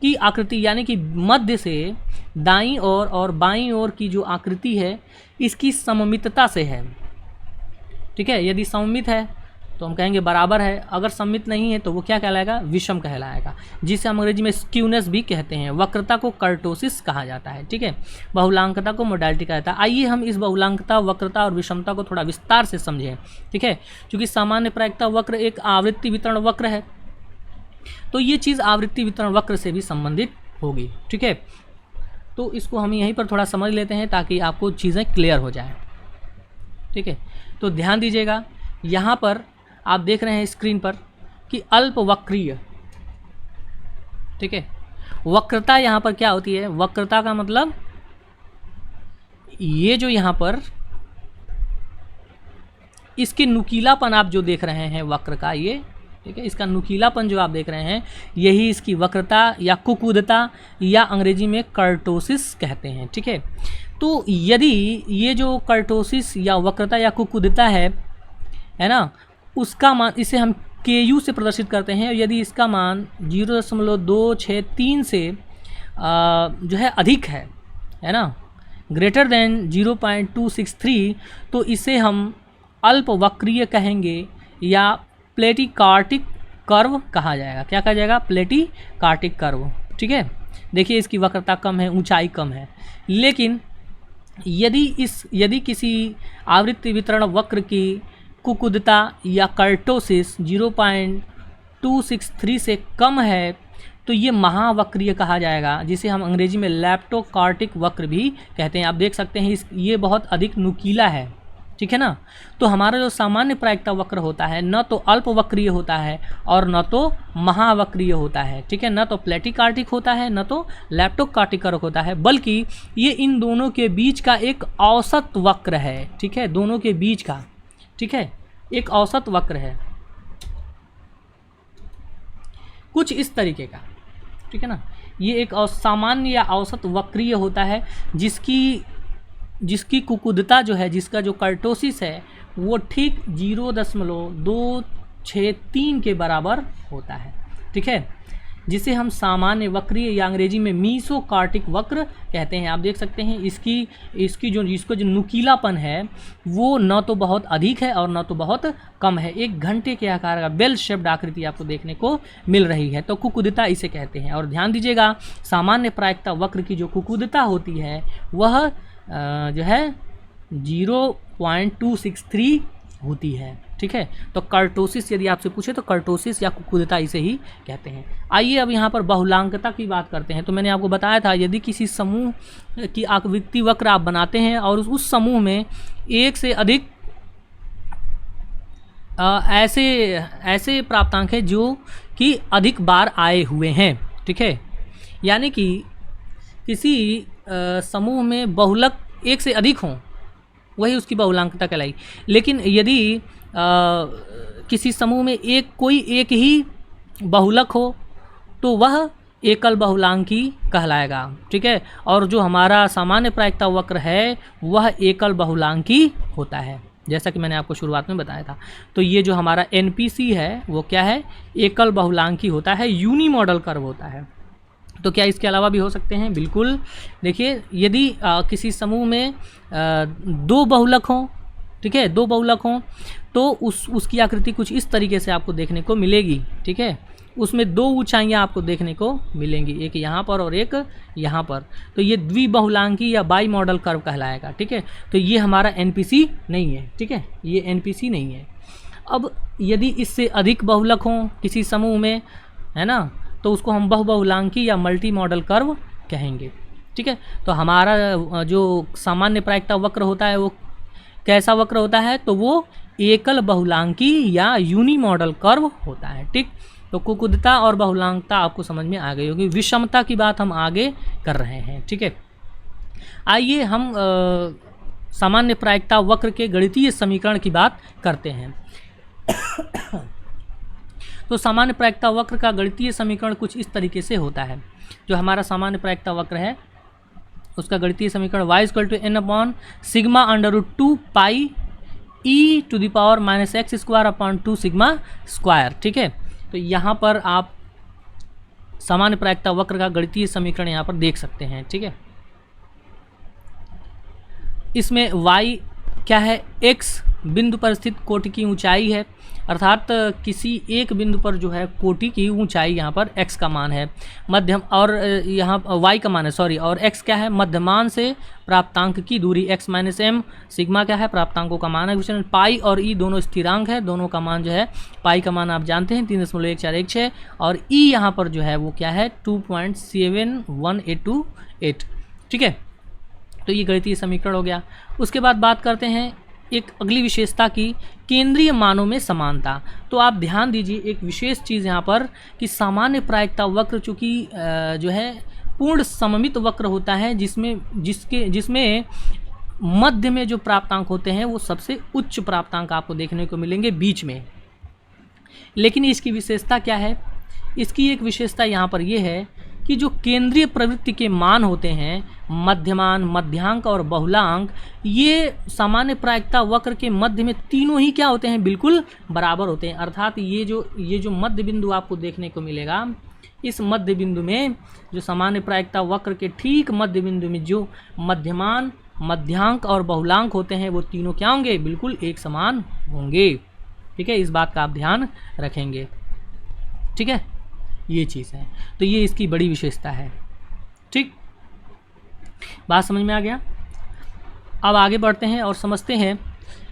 की आकृति यानी कि मध्य से दाईं ओर और बाईं ओर की जो आकृति है इसकी सममितता से है। ठीक है, यदि सममित है तो हम कहेंगे बराबर है, अगर सममित नहीं है तो वो क्या कहलाएगा, विषम कहलाएगा, जिसे हम अंग्रेजी में स्क्यूनेस भी कहते हैं। वक्रता को कर्टोसिस कहा जाता है। ठीक है, बहुलांकता को मोडालिटी कहा जाता है। आइए हम इस बहुलांकता, वक्रता और विषमता को थोड़ा विस्तार से समझें। ठीक है, क्योंकि सामान्य प्रायिकता वक्र एक आवृत्ति वितरण वक्र है, तो ये चीज़ आवृत्ति वितरण वक्र से भी संबंधित होगी। ठीक है, तो इसको हम यहीं पर थोड़ा समझ लेते हैं ताकि आपको चीज़ें क्लियर हो जाए। ठीक है, तो ध्यान दीजिएगा, यहाँ पर आप देख रहे हैं स्क्रीन पर कि अल्प वक्रीय। ठीक है, वक्रता यहाँ पर क्या होती है, वक्रता का मतलब ये जो यहाँ पर इसके नुकीलापन आप जो देख रहे हैं वक्र का, ये ठीक है, इसका नुकीलापन जो आप देख रहे हैं यही इसकी वक्रता या कुकुदता या अंग्रेजी में कर्टोसिस कहते हैं। ठीक है, तो यदि ये जो कर्टोसिस या वक्रता या कुकुदता है ना, उसका मान, इसे हम KU से प्रदर्शित करते हैं। यदि इसका मान 0.263 से जो है अधिक है ना, ग्रेटर देन 0.263, तो इसे हम अल्प वक्रीय कहेंगे या प्लेटिकार्टिक कर्व कहा जाएगा। क्या कहा जाएगा, प्लेटिकार्टिक कर्व। ठीक है, देखिए इसकी वक्रता कम है, ऊंचाई कम है, लेकिन यदि किसी आवृत्ति वितरण वक्र की कुकुदता या कर्टोसिस 0.263 से कम है तो ये महावक्रीय कहा जाएगा, जिसे हम अंग्रेजी में लैप्टोकार्टिक वक्र भी कहते हैं। आप देख सकते हैं ये बहुत अधिक नुकीला है। ठीक है ना, तो हमारा जो सामान्य प्रायिकता वक्र होता है न तो अल्प वक्रीय होता है और न तो महावक्रीय होता है। ठीक है, न तो प्लेटिकार्टिक होता है न तो लैप्टोकार्टिक होता है, बल्कि ये इन दोनों के बीच का एक औसत वक्र है। ठीक है, दोनों के बीच का, ठीक है, एक औसत वक्र है कुछ इस तरीके का। ठीक है ना, ये एक सामान्य या औसत वक्रीय होता है जिसकी कुकुदता जो है, जिसका जो कर्टोसिस है वो ठीक 0.263 के बराबर होता है। ठीक है, जिसे हम सामान्य वक्रीय या अंग्रेजी में मीसोकार्टिक वक्र कहते हैं। आप देख सकते हैं इसको जो नुकीलापन है वो न तो बहुत अधिक है और न तो बहुत कम है। एक घंटे के आकार का बेल शेप्ड आकृति आपको देखने को मिल रही है, तो कुकुदता इसे कहते हैं। और ध्यान दीजिएगा, सामान्य प्रायिकता वक्र की जो कुकुदता होती है वह जो है 0.263 होती है। ठीक है, तो कर्टोसिस यदि आपसे पूछे तो कर्टोसिस या कुकुदता इसे ही कहते हैं। आइए अब यहाँ पर बहुलांकता की बात करते हैं। तो मैंने आपको बताया था, यदि किसी समूह की आकृति वक्र आप बनाते हैं और उस समूह में एक से अधिक ऐसे प्राप्तांक हैं जो कि अधिक बार आए हुए हैं। ठीक है, यानी कि किसी समूह में बहुलक एक से अधिक हों, वही उसकी बहुलांकता कहलाई। लेकिन यदि किसी समूह में कोई एक ही बहुलक हो तो वह एकल बहुलांकी कहलाएगा। ठीक है, और जो हमारा सामान्य प्रायिकता वक्र है वह एकल बहुलांकी होता है, जैसा कि मैंने आपको शुरुआत में बताया था। तो ये जो हमारा एनपीसी है वो क्या है, एकल बहुलांकी होता है, यूनी मॉडल कर्व होता है। तो क्या इसके अलावा भी हो सकते हैं? बिल्कुल। देखिए, यदि किसी समूह में दो बहुलक हों, ठीक है, दो बहुलक हों तो उसकी आकृति कुछ इस तरीके से आपको देखने को मिलेगी। ठीक है, उसमें दो ऊंचाइयां आपको देखने को मिलेंगी, एक यहाँ पर और एक यहाँ पर। तो ये द्विबहुलांकी या बाई मॉडल कर्व कहलाएगा। ठीक है, तो ये हमारा एनपीसी नहीं है। ठीक है, ये एनपीसी नहीं है। अब यदि इससे अधिक बहुलक हों किसी समूह में, है ना, तो उसको हम बहुबहुलांकी या मल्टी मॉडल कर्व कहेंगे। ठीक है, तो हमारा जो सामान्य प्रायिकता वक्र होता है वो कैसा वक्र होता है? तो वो एकल बहुलांकी या यूनी मॉडल कर्व होता है। ठीक, तो कुकुदता और बहुलांकता आपको समझ में आ गई होगी। विषमता की बात हम आगे कर रहे हैं। ठीक है, आइए हम सामान्य प्रायिकता वक्र के गणितीय समीकरण की बात करते हैं। तो सामान्य प्रायिकता वक्र का गणितीय समीकरण कुछ इस तरीके से होता है। जो हमारा सामान्य प्रायिकता वक्र है उसका गणितीय समीकरण y=n/σ√2 पाई e⁻⁻x² सिग्मा स्क्वायर। ठीक है, तो यहाँ पर आप सामान्य प्रायिकता वक्र का गणितीय समीकरण यहाँ पर देख सकते हैं। ठीक है, इसमें y क्या है? x बिंदु पर स्थित कोटि की ऊंचाई है, अर्थात किसी एक बिंदु पर जो है कोटि की ऊंचाई यहाँ पर x का मान है, मध्यम और यहाँ y का मान है, सॉरी, और x क्या है? मध्यमान से प्राप्तांक की दूरी x - m, सिग्मा क्या है? प्राप्तांकों का मान है, विचलन पाई और e दोनों स्थिरांक है, दोनों का मान जो है, पाई का मान आप जानते हैं 3.1416 और e यहाँ पर जो है वो क्या है? 2.71828। ठीक है, तो ये गणितीय समीकरण हो गया। उसके बाद बात करते हैं एक अगली विशेषता की, केंद्रीय मानों में समानता। तो आप ध्यान दीजिए एक विशेष चीज़ यहाँ पर कि सामान्य प्रायिकता वक्र चूँकि जो है पूर्ण सममित वक्र होता है, जिसमें मध्य में जो प्राप्तांक होते हैं वो सबसे उच्च प्राप्तांक आपको देखने को मिलेंगे बीच में। लेकिन इसकी विशेषता क्या है? इसकी एक विशेषता यहाँ पर यह है कि जो केंद्रीय प्रवृत्ति के मान होते हैं, मध्यमान, मध्यांक और बहुलांक, ये सामान्य प्रायिकता वक्र के मध्य में तीनों ही क्या होते हैं? बिल्कुल बराबर होते हैं। अर्थात ये जो मध्य बिंदु आपको देखने को मिलेगा, इस मध्य बिंदु में जो सामान्य प्रायिकता वक्र के ठीक मध्य बिंदु में जो मध्यमान, मध्यांक और बहुलांक होते हैं वो तीनों क्या होंगे? बिल्कुल एक समान होंगे। ठीक है, इस बात का आप ध्यान रखेंगे। ठीक है, ये चीज़ है, तो ये इसकी बड़ी विशेषता है। ठीक, बात समझ में आ गया? अब आगे बढ़ते हैं और समझते हैं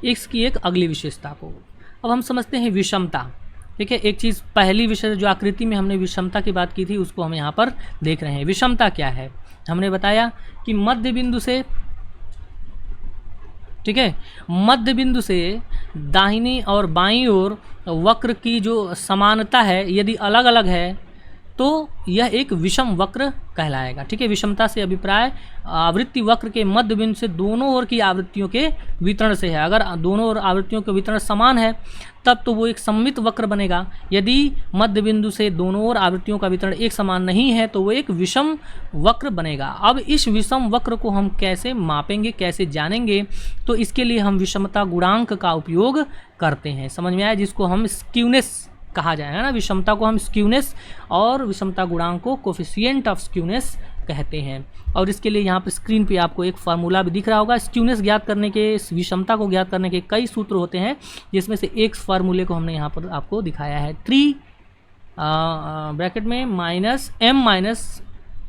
इसकी एक अगली विशेषता को। अब हम समझते हैं विषमता। ठीक है, एक चीज़, पहली विषय जो आकृति में हमने विषमता की बात की थी उसको हम यहाँ पर देख रहे हैं। विषमता क्या है? हमने बताया कि मध्य बिंदु से, ठीक है, मध्य बिंदु से दाहिनी और बाईं ओर वक्र की जो समानता है यदि अलग अलग है तो यह एक विषम वक्र कहलाएगा। ठीक है, विषमता से अभिप्राय आवृत्ति वक्र के मध्य बिंदु से दोनों ओर की आवृत्तियों के वितरण से है। अगर दोनों ओर आवृत्तियों के वितरण समान है तब तो वो एक सममित वक्र बनेगा। यदि मध्य बिंदु से दोनों ओर आवृत्तियों का वितरण एक समान नहीं है तो वो एक विषम वक्र बनेगा। अब इस विषम वक्र को हम कैसे मापेंगे, कैसे जानेंगे? तो इसके लिए हम विषमता गुणांक का उपयोग करते हैं। समझ में आया? जिसको हम स्क्यूनेस कहा जाएगा ना। विषमता को हम स्क्यूनेस और विषमता गुणांक को कोफिशिएंट ऑफ स्क्यूनेस कहते हैं। और इसके लिए यहाँ पर स्क्रीन पे आपको एक फार्मूला भी दिख रहा होगा। स्क्यूनेस ज्ञात करने के, विषमता को ज्ञात करने के कई सूत्र होते हैं, जिसमें से एक फार्मूले को हमने यहाँ पर आपको दिखाया है। 3 ब्रैकेट में माइनस m माइनस,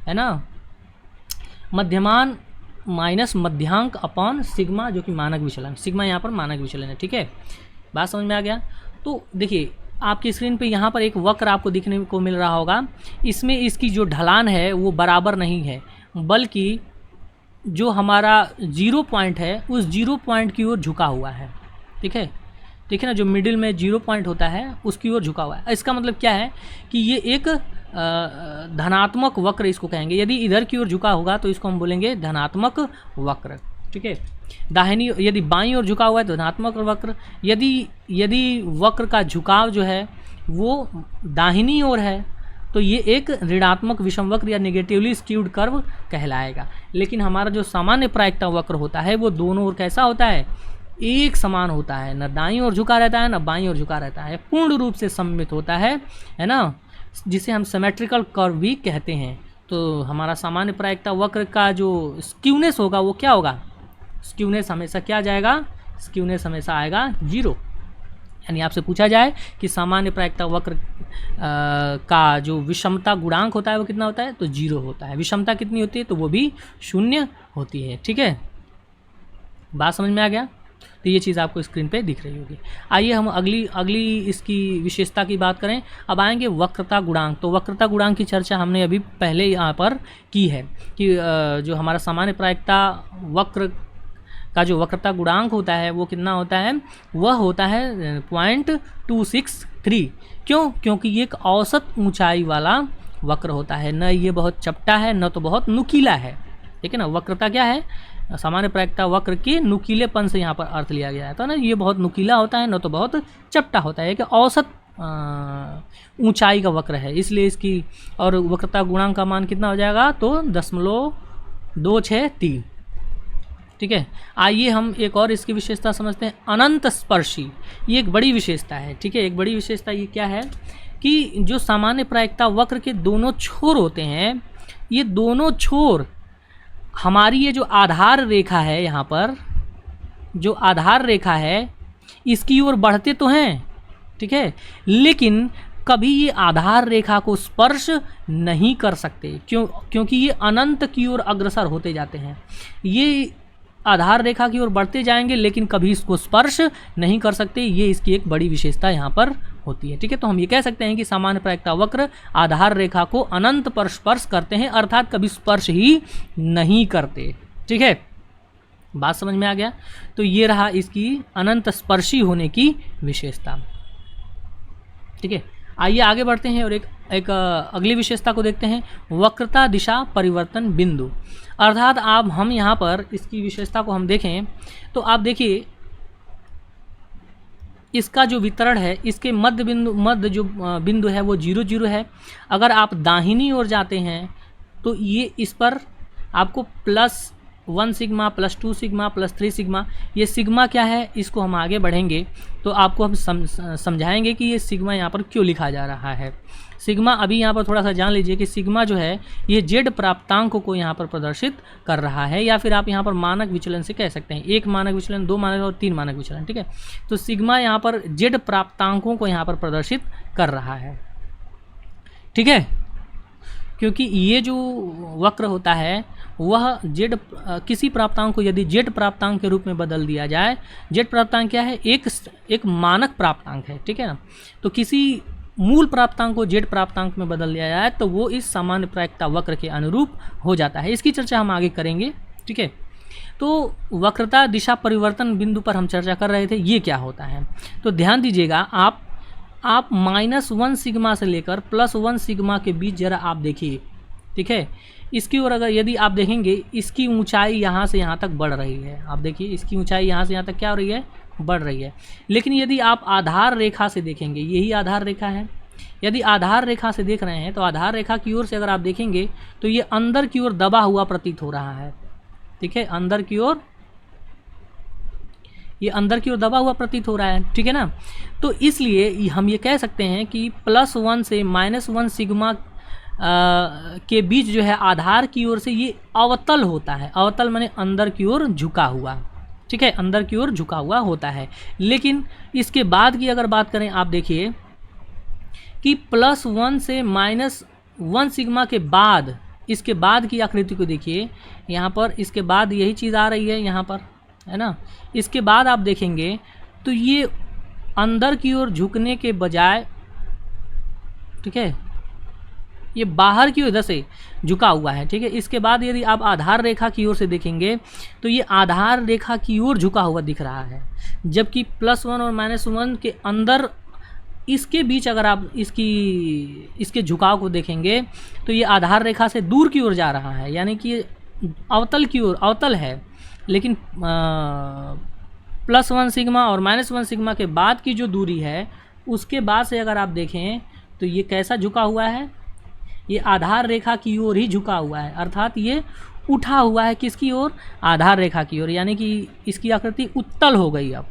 है ना, मध्यमान माइनस मध्यांक अपॉन सिग्मा, जो कि मानक विचलन। सिग्मा यहाँ पर मानक विचलन है। ठीक है, बात समझ में आ गया। तो देखिए आपकी स्क्रीन पे यहाँ पर एक वक्र आपको दिखने को मिल रहा होगा। इसमें इसकी जो ढलान है वो बराबर नहीं है, बल्कि जो हमारा 0 पॉइंट है उस 0 पॉइंट की ओर झुका हुआ है। ठीक है, देखिए ना, जो मिडिल में 0 पॉइंट होता है उसकी ओर झुका हुआ है। इसका मतलब क्या है कि ये एक धनात्मक वक्र इसको कहेंगे। यदि इधर की ओर झुका होगा तो इसको हम बोलेंगे धनात्मक वक्र। ठीक है, दाहिनी, यदि बाईं ओर झुका हुआ है तो धनात्मक वक्र। यदि वक्र का झुकाव जो है वो दाहिनी ओर है तो ये एक ऋणात्मक विषम वक्र या नेगेटिवली स्क्यूड कर्व कहलाएगा। लेकिन हमारा जो सामान्य प्रायिकता वक्र होता है वो दोनों ओर कैसा होता है, एक समान होता है, न दाईं ओर झुका रहता है न बाईं ओर झुका रहता है, पूर्ण रूप से सममित होता है ना, जिसे हम सिमेट्रिकल कर्व भी कहते हैं। तो हमारा सामान्य प्रायिकता वक्र का जो स्क्यूनेस होगा वो क्या होगा, स्क्यूनेस हमेशा क्या जाएगा, स्क्यूनेस हमेशा आएगा 0। यानी आपसे पूछा जाए कि सामान्य प्रायिकता वक्र का जो विषमता गुणांक होता है वो कितना होता है, तो 0 होता है। विषमता कितनी होती है, तो वो भी 0 होती है। ठीक है, बात समझ में आ गया। तो ये चीज़ आपको स्क्रीन पे दिख रही होगी। आइए हम अगली इसकी विशेषता की बात करें। अब आएंगे वक्रता गुणांक। तो वक्रता गुणांक की चर्चा हमने अभी पहले यहाँ पर की है कि जो हमारा सामान्य प्रायिकता वक्र का जो वक्रता गुणांक होता है वो कितना होता है, वह होता है 0.263। क्यों, क्योंकि ये एक औसत ऊंचाई वाला वक्र होता है, न ये बहुत चपटा है न तो बहुत नुकीला है। ठीक है ना, वक्रता क्या है, सामान्य प्रायिकता वक्र के नुकीलेपन से यहाँ पर अर्थ लिया गया है। तो ना ये बहुत नुकीला होता है न तो बहुत चपटा होता है, कि औसत ऊंचाई का वक्र है, इसलिए इसकी और वक्रता गुणांक का मान कितना हो जाएगा, तो 0.263। ठीक है, आइए हम एक और इसकी विशेषता समझते हैं, अनंत स्पर्शी। ये एक बड़ी विशेषता है। ठीक है, एक बड़ी विशेषता ये क्या है कि जो सामान्य प्रायिकता वक्र के दोनों छोर होते हैं, ये दोनों छोर हमारी ये जो आधार रेखा है, यहाँ पर जो आधार रेखा है इसकी ओर बढ़ते तो हैं, ठीक है, लेकिन कभी ये आधार रेखा को स्पर्श नहीं कर सकते। क्योंकि ये अनंत की ओर अग्रसर होते जाते हैं। ये आधार रेखा की ओर बढ़ते जाएंगे लेकिन कभी इसको स्पर्श नहीं कर सकते। ये इसकी एक बड़ी विशेषता यहाँ पर होती है। ठीक है, तो हम ये कह सकते हैं कि सामान्य प्रायिकता वक्र आधार रेखा को अनंत पर स्पर्श करते हैं, अर्थात कभी स्पर्श ही नहीं करते। ठीक है, बात समझ में आ गया। तो ये रहा इसकी अनंत स्पर्शी होने की विशेषता। ठीक है, आइए आगे बढ़ते हैं और एक अगली विशेषता को देखते हैं, वक्रता दिशा परिवर्तन बिंदु। अर्थात आप हम यहाँ पर इसकी विशेषता को हम देखें तो आप देखिए इसका जो वितरण है, इसके मध्य जो बिंदु है वो 0 0 है। अगर आप दाहिनी ओर जाते हैं तो ये इस पर आपको +1 सिग्मा +2 सिग्मा +3 सिग्मा, ये सिग्मा क्या है इसको हम आगे बढ़ेंगे तो आपको हम समझाएंगे कि ये सिग्मा यहाँ पर क्यों लिखा जा रहा है। सिग्मा अभी यहाँ पर थोड़ा सा जान लीजिए कि सिग्मा जो है ये जेड प्राप्तांकों को यहाँ पर प्रदर्शित कर रहा है, या फिर आप यहाँ पर मानक विचलन से कह सकते हैं, 1 मानक विचलन, 2 मानक और 3 मानक विचलन। ठीक है, तो सिग्मा यहाँ पर जेड प्राप्तांकों को यहाँ पर प्रदर्शित कर रहा है। ठीक है, क्योंकि ये जो वक्र होता है वह जेड किसी प्राप्तांक को यदि जेड प्राप्तांक के रूप में बदल दिया जाए, जेड प्राप्तांक क्या है, एक मानक प्राप्तांक है। ठीक है ना, तो किसी मूल प्राप्तांक को जेड प्राप्तांक में बदल दिया जाए तो वो इस सामान्य प्रायिकता वक्र के अनुरूप हो जाता है। इसकी चर्चा हम आगे करेंगे। ठीक है, तो वक्रता दिशा परिवर्तन बिंदु पर हम चर्चा कर रहे थे, ये क्या होता है। तो ध्यान दीजिएगा, आप -1 सिग्मा से लेकर +1 सिग्मा के बीच जरा आप देखिए। ठीक है, इसकी ओर अगर यदि आप देखेंगे इसकी ऊंचाई यहाँ से यहाँ तक बढ़ रही है। आप देखिए इसकी ऊंचाई यहाँ से यहाँ तक क्या हो रही है, बढ़ रही है। लेकिन यदि आप आधार रेखा से देखेंगे, यही आधार रेखा है, यदि आधार रेखा से देख रहे हैं तो आधार रेखा की ओर से अगर आप देखेंगे तो ये अंदर की ओर दबा हुआ प्रतीत हो रहा है। ठीक है, अंदर की ओर ये अंदर की ओर दबा हुआ प्रतीत हो रहा है, ठीक है ना। तो इसलिए हम ये कह सकते हैं कि +1 से -1 सिग्मा के बीच जो है आधार की ओर से ये अवतल होता है। अवतल माने अंदर की ओर झुका हुआ, ठीक है, अंदर की ओर झुका हुआ होता है। लेकिन इसके बाद की अगर बात करें, आप देखिए कि +1 से -1 सिग्मा के बाद, इसके बाद की आकृति को देखिए यहाँ पर, इसके बाद यही चीज़ आ रही है यहाँ पर, है ना। इसके बाद आप देखेंगे तो ये अंदर की ओर झुकने के बजाय, ठीक है, ये बाहर की ओर से झुका हुआ है, ठीक है। इसके बाद यदि आप आधार रेखा की ओर से देखेंगे तो ये आधार रेखा की ओर झुका हुआ दिख रहा है, जबकि +1 और -1 के अंदर इसके बीच अगर आप इसके झुकाव को देखेंगे तो ये आधार रेखा से दूर की ओर जा रहा है, यानी कि अवतल की ओर, अवतल है। लेकिन +1 सिग्मा और -1 सिग्मा के बाद की जो दूरी है उसके बाद से अगर आप देखें तो ये कैसा झुका हुआ है, ये आधार रेखा की ओर ही झुका हुआ है, अर्थात ये उठा हुआ है किसकी ओर, आधार रेखा की ओर, यानी कि इसकी आकृति उत्तल हो गई अब,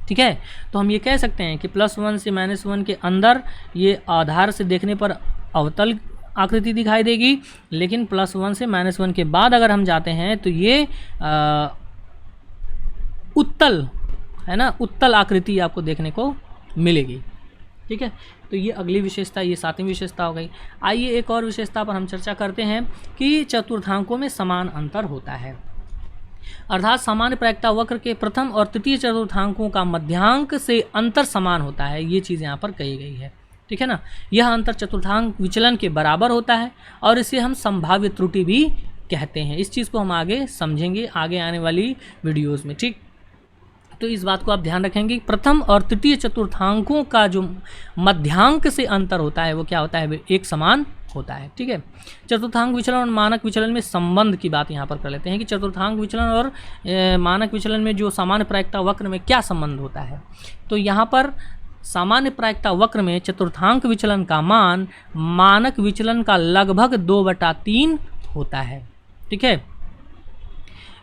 ठीक है। तो हम ये कह सकते हैं कि +1 से -1 के अंदर ये आधार से देखने पर अवतल आकृति दिखाई देगी, लेकिन +1 से -1 के बाद अगर हम जाते हैं तो ये उत्तल, है ना, उत्तल आकृति आपको देखने को मिलेगी, ठीक है। तो ये अगली विशेषता, ये 7वीं विशेषता हो गई। आइए एक और विशेषता पर हम चर्चा करते हैं कि चतुर्थांकों में समान अंतर होता है, अर्थात सामान्य प्रायिकता वक्र के प्रथम और तृतीय चतुर्थांकों का मध्यांक से अंतर समान होता है, ये चीज़ यहाँ पर कही गई है, ठीक है ना। यह अंतर चतुर्थांक विचलन के बराबर होता है और इसे हम संभाव्य त्रुटि भी कहते हैं। इस चीज़ को हम आगे समझेंगे आगे आने वाली वीडियोज़ में, ठीक। तो इस बात को आप ध्यान रखेंगे, प्रथम और तृतीय चतुर्थांकों का जो मध्यांक से अंतर होता है वो क्या होता है, एक समान होता है, ठीक है। चतुर्थांक विचलन और मानक विचलन में संबंध की बात यहाँ पर कर लेते हैं कि चतुर्थांक विचलन और मानक विचलन में जो सामान्य प्रायिकता वक्र में क्या संबंध होता है। तो यहाँ पर सामान्य प्रायिकता वक्र में चतुर्थांक विचलन का मान मानक विचलन का लगभग 2/3 होता है, ठीक है,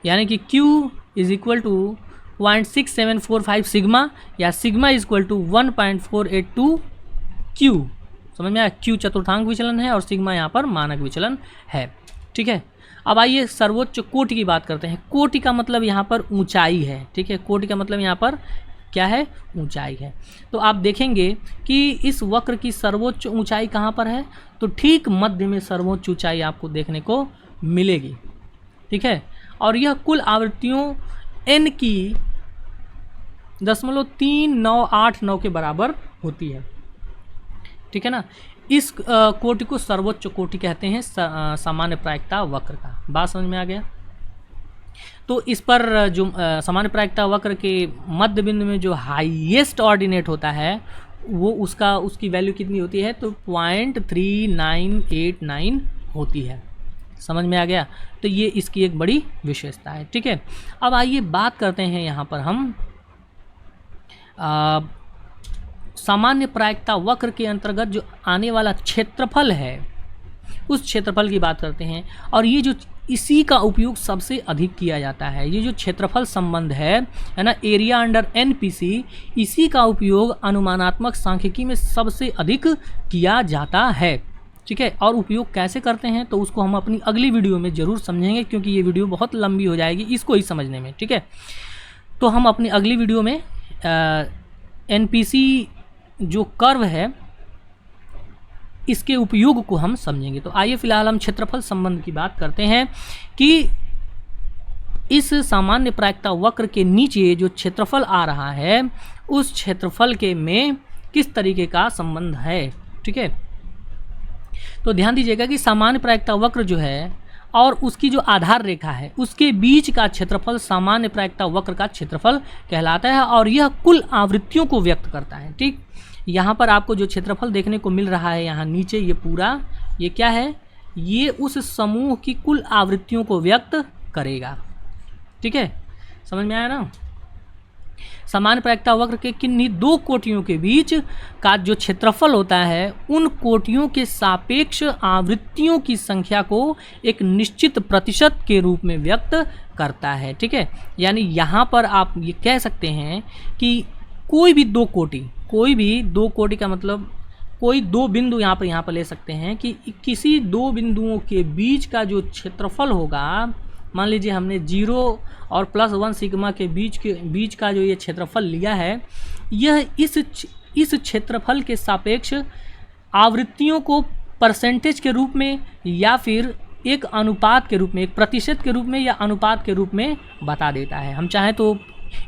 यानी कि Q = 0.6745 सिग्मा या सिग्मा = 1.482 Q, समझ में आया। Q चतुर्थांक विचलन है और सिग्मा यहाँ पर मानक विचलन है, ठीक है। अब आइए सर्वोच्च कोटि की बात करते हैं। कोटि का मतलब यहाँ पर ऊंचाई है, ठीक है, कोटि का मतलब यहाँ पर क्या है, ऊंचाई है। तो आप देखेंगे कि इस वक्र की सर्वोच्च ऊंचाई कहाँ पर है, तो ठीक मध्य में सर्वोच्च ऊंचाई आपको देखने को मिलेगी, ठीक है। और यह कुल आवृत्तियों n की 0.3989 के बराबर होती है, ठीक है ना। इस कोटि को सर्वोच्च कोटि कहते हैं सामान्य प्रायिकता वक्र का। बात समझ में आ गया। तो इस पर जो सामान्य प्रायिकता वक्र के मध्य बिंदु में जो हाईएस्ट ऑर्डिनेट होता है वो उसकी वैल्यू कितनी होती है, तो 0.3989 होती है, समझ में आ गया। तो ये इसकी एक बड़ी विशेषता है, ठीक है। अब आइए बात करते हैं यहाँ पर हम सामान्य प्रायिकता वक्र के अंतर्गत जो आने वाला क्षेत्रफल है उस क्षेत्रफल की बात करते हैं। और ये जो इसी का उपयोग सबसे अधिक किया जाता है, ये जो क्षेत्रफल संबंध है ना, एरिया अंडर NPC, इसी का उपयोग अनुमानात्मक सांख्यिकी में सबसे अधिक किया जाता है, ठीक है। और उपयोग कैसे करते हैं तो उसको हम अपनी अगली वीडियो में ज़रूर समझेंगे, क्योंकि ये वीडियो बहुत लंबी हो जाएगी इसको ही समझने में, ठीक है। तो हम अपनी अगली वीडियो में NPC जो कर्व है इसके उपयोग को हम समझेंगे। तो आइए फिलहाल हम क्षेत्रफल संबंध की बात करते हैं कि इस सामान्य प्रायिकता वक्र के नीचे जो क्षेत्रफल आ रहा है उस क्षेत्रफल के में किस तरीके का संबंध है, ठीक है। तो ध्यान दीजिएगा कि सामान्य प्रायिकता वक्र जो है और उसकी जो आधार रेखा है उसके बीच का क्षेत्रफल सामान्य प्रायिकता वक्र का क्षेत्रफल कहलाता है और यह कुल आवृत्तियों को व्यक्त करता है, ठीक। यहाँ पर आपको जो क्षेत्रफल देखने को मिल रहा है यहाँ नीचे, ये पूरा ये क्या है, ये उस समूह की कुल आवृत्तियों को व्यक्त करेगा, ठीक है, समझ में आया ना। सामान्य प्रायिकता वक्र के किन्हीं दो कोटियों के बीच का जो क्षेत्रफल होता है उन कोटियों के सापेक्ष आवृत्तियों की संख्या को एक निश्चित प्रतिशत के रूप में व्यक्त करता है। ठीक है, यानी यहाँ पर आप ये कह सकते हैं कि कोई भी दो कोटि का मतलब कोई दो बिंदु यहाँ पर ले सकते हैं कि किसी दो बिंदुओं के बीच का जो क्षेत्रफल होगा, मान लीजिए हमने 0 और +1 सिग्मा के बीच का जो ये क्षेत्रफल लिया है, यह इस क्षेत्रफल के सापेक्ष आवृत्तियों को परसेंटेज के रूप में या फिर एक अनुपात के रूप में, एक प्रतिशत के रूप में या अनुपात के रूप में बता देता है। हम चाहें तो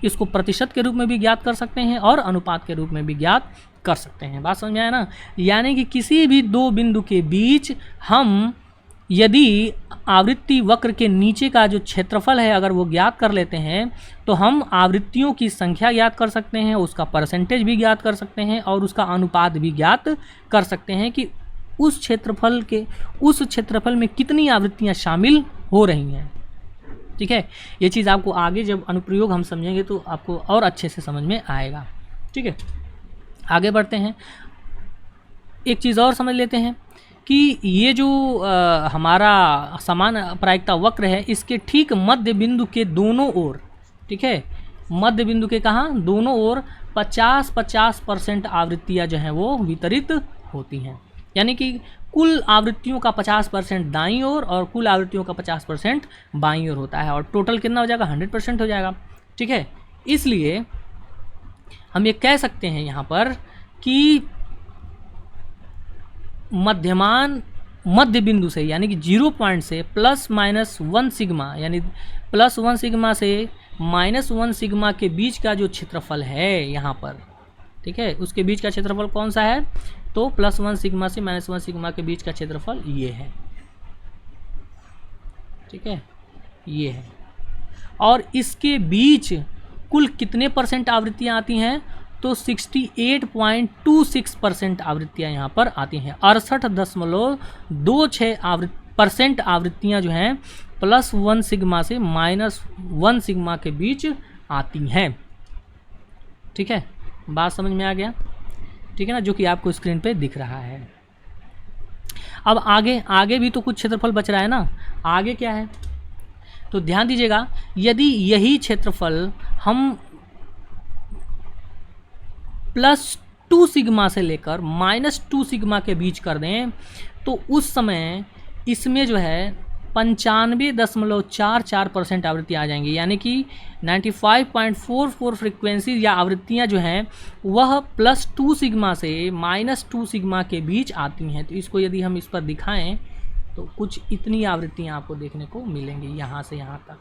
इसको प्रतिशत के रूप में भी ज्ञात कर सकते हैं और अनुपात के रूप में भी ज्ञात कर सकते हैं। बात समझ में आया ना? यानी कि किसी भी दो बिंदु के बीच हम यदि आवृत्ति वक्र के नीचे का जो क्षेत्रफल है अगर वो ज्ञात कर लेते हैं तो हम आवृत्तियों की संख्या ज्ञात कर सकते हैं, उसका परसेंटेज भी ज्ञात कर सकते हैं और उसका अनुपात भी ज्ञात कर सकते हैं कि उस क्षेत्रफल में कितनी आवृत्तियां शामिल हो रही हैं। ठीक है, ये चीज़ आपको आगे जब अनुप्रयोग हम समझेंगे तो आपको और अच्छे से समझ में आएगा। ठीक है, आगे बढ़ते हैं। एक चीज़ और समझ लेते हैं कि ये जो हमारा समान प्रायिकता वक्र है, इसके ठीक मध्य बिंदु के दोनों ओर, ठीक है, मध्य बिंदु के कहाँ दोनों ओर 50-50% आवृत्तियाँ जो हैं वो वितरित होती हैं। यानी कि कुल आवृत्तियों का 50% दाईं ओर और कुल आवृत्तियों का 50% बाईं ओर होता है और टोटल कितना हो जाएगा? 100% हो जाएगा। ठीक है, इसलिए हम ये कह सकते हैं यहाँ पर कि मध्य बिंदु से यानी कि 0 पॉइंट से +-1 सिग्मा यानी +1 सिग्मा से -1 सिग्मा के बीच का जो क्षेत्रफल है यहाँ पर, ठीक है, उसके बीच का क्षेत्रफल कौन सा है? तो +1 सिग्मा से -1 सिग्मा के बीच का क्षेत्रफल ये है। ठीक है, ये है। और इसके बीच कुल कितने परसेंट आवृत्तियाँ आती हैं? तो 68.26% आवृत्तियाँ यहाँ पर आती हैं। 68.26% आवृत्तियाँ जो हैं +1 सिग्मा से -1 सिग्मा के बीच आती हैं। ठीक है, बात समझ में आ गया? ठीक है ना, जो कि आपको स्क्रीन पे दिख रहा है। अब आगे भी तो कुछ क्षेत्रफल बच रहा है ना। आगे क्या है तो ध्यान दीजिएगा, यदि यही क्षेत्रफल हम +2 सिग्मा से लेकर -2 सिग्मा के बीच कर दें तो उस समय इसमें जो है 95.44% आवृत्ति आ जाएंगी। यानी कि 95.44 फ्रिक्वेंसी या आवृत्तियाँ जो हैं वह +2 सिग्मा से -2 सिग्मा के बीच आती हैं। तो इसको यदि हम इस पर दिखाएं तो कुछ इतनी आवृत्तियाँ आपको देखने को मिलेंगी यहाँ से यहाँ तक।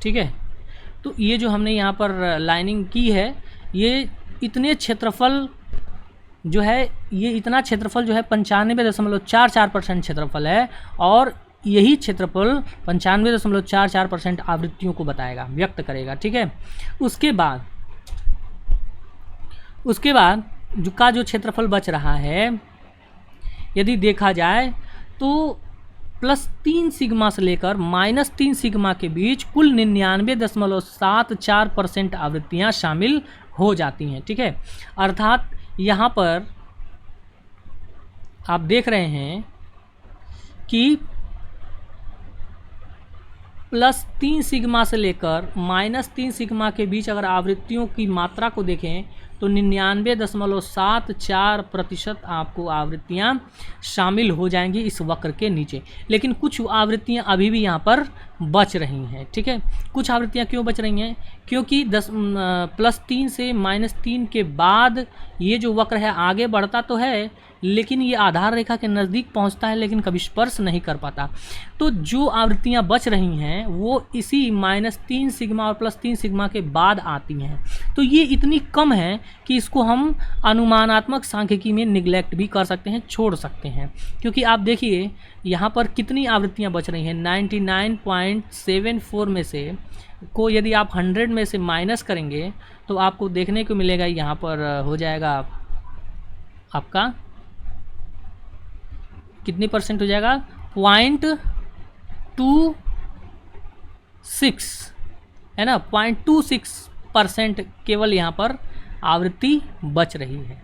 ठीक है, तो ये जो हमने यहाँ पर लाइनिंग की है, ये इतने क्षेत्रफल जो है, ये इतना क्षेत्रफल जो है 95.44% क्षेत्रफल है और यही क्षेत्रफल 95.44% आवृत्तियों को बताएगा, व्यक्त करेगा। ठीक है, उसके बाद जो क्षेत्रफल बच रहा है यदि देखा जाए तो +3 सिग्मा से लेकर -3 सिग्मा के बीच कुल 99.74% आवृत्तियाँ शामिल हो जाती हैं। ठीक है, अर्थात यहाँ पर आप देख रहे हैं कि +3 सिग्मा से लेकर -3 सिग्मा के बीच अगर आवृत्तियों की मात्रा को देखें तो 99.74% आपको आवृत्तियाँ शामिल हो जाएंगी इस वक्र के नीचे। लेकिन कुछ आवृत्तियाँ अभी भी यहाँ पर बच रही हैं। ठीक है, कुछ आवृत्तियाँ क्यों बच रही हैं? क्योंकि +3 से -3 के बाद ये जो वक्र है आगे बढ़ता तो है लेकिन ये आधार रेखा के नज़दीक पहुंचता है लेकिन कभी स्पर्श नहीं कर पाता। तो जो आवृत्तियां बच रही हैं वो इसी -3 सिग्मा और +3 सिग्मा के बाद आती हैं। तो ये इतनी कम है कि इसको हम अनुमानात्मक सांख्यिकी में निगलेक्ट भी कर सकते हैं, छोड़ सकते हैं। क्योंकि आप देखिए यहाँ पर कितनी आवृत्तियाँ बच रही हैं, 99.74 में से को यदि आप 100 में से माइनस करेंगे तो आपको देखने को मिलेगा यहाँ पर हो जाएगा आपका कितनी % हो जाएगा? 0.26 है ना, 0.26% केवल यहाँ पर आवृत्ति बच रही है।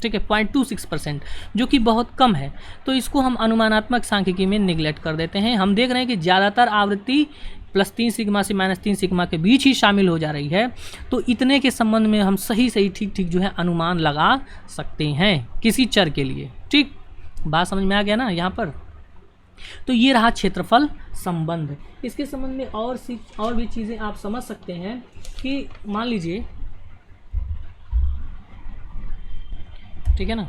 ठीक है, 0.26%, जो कि बहुत कम है। तो इसको हम अनुमानात्मक सांख्यिकी में निगलेक्ट कर देते हैं। हम देख रहे हैं कि ज़्यादातर आवृत्ति +3 सिग्मा से -3 सिग्मा के बीच ही शामिल हो जा रही है। तो इतने के संबंध में हम सही ठीक जो है अनुमान लगा सकते हैं किसी चर के लिए। ठीक, बात समझ में आ गया ना यहाँ पर। तो ये रहा क्षेत्रफल संबंध। इसके संबंध में और भी चीज़ें आप समझ सकते हैं कि मान लीजिए, ठीक है ना,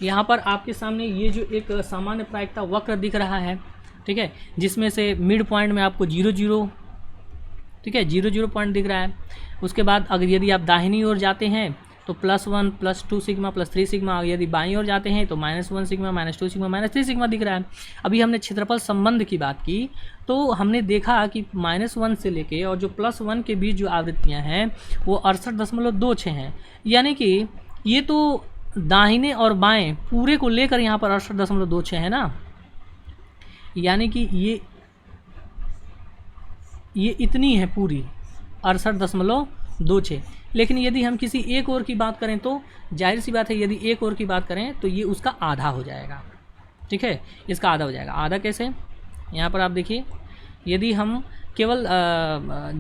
यहाँ पर आपके सामने ये जो एक सामान्य प्रायिकता वक्र दिख रहा है, ठीक है, जिसमें से मिड पॉइंट में आपको 0 ठीक है 0 पॉइंट दिख रहा है। उसके बाद अगर यदि आप दाहिनी ओर जाते हैं तो +1 +2 सिग्मा +3 सिग्मा, यदि बाईं ओर जाते हैं तो -1 सिग्मा -2 सिग्मा -3 सिग्मा दिख रहा है। अभी हमने क्षेत्रफल संबंध की बात की तो हमने देखा कि -1 से लेके और जो +1 के बीच जो आवृत्तियाँ हैं वो 68.26 हैं। यानी कि ये तो दाहिने और बाएं पूरे को लेकर यहाँ पर 68.26 है ना, यानी कि ये इतनी है पूरी 68.26। लेकिन यदि हम किसी एक और की बात करें तो जाहिर सी बात है, यदि एक और की बात करें तो ये उसका आधा हो जाएगा। ठीक है, इसका आधा हो जाएगा। आधा कैसे, यहाँ पर आप देखिए, यदि हम केवल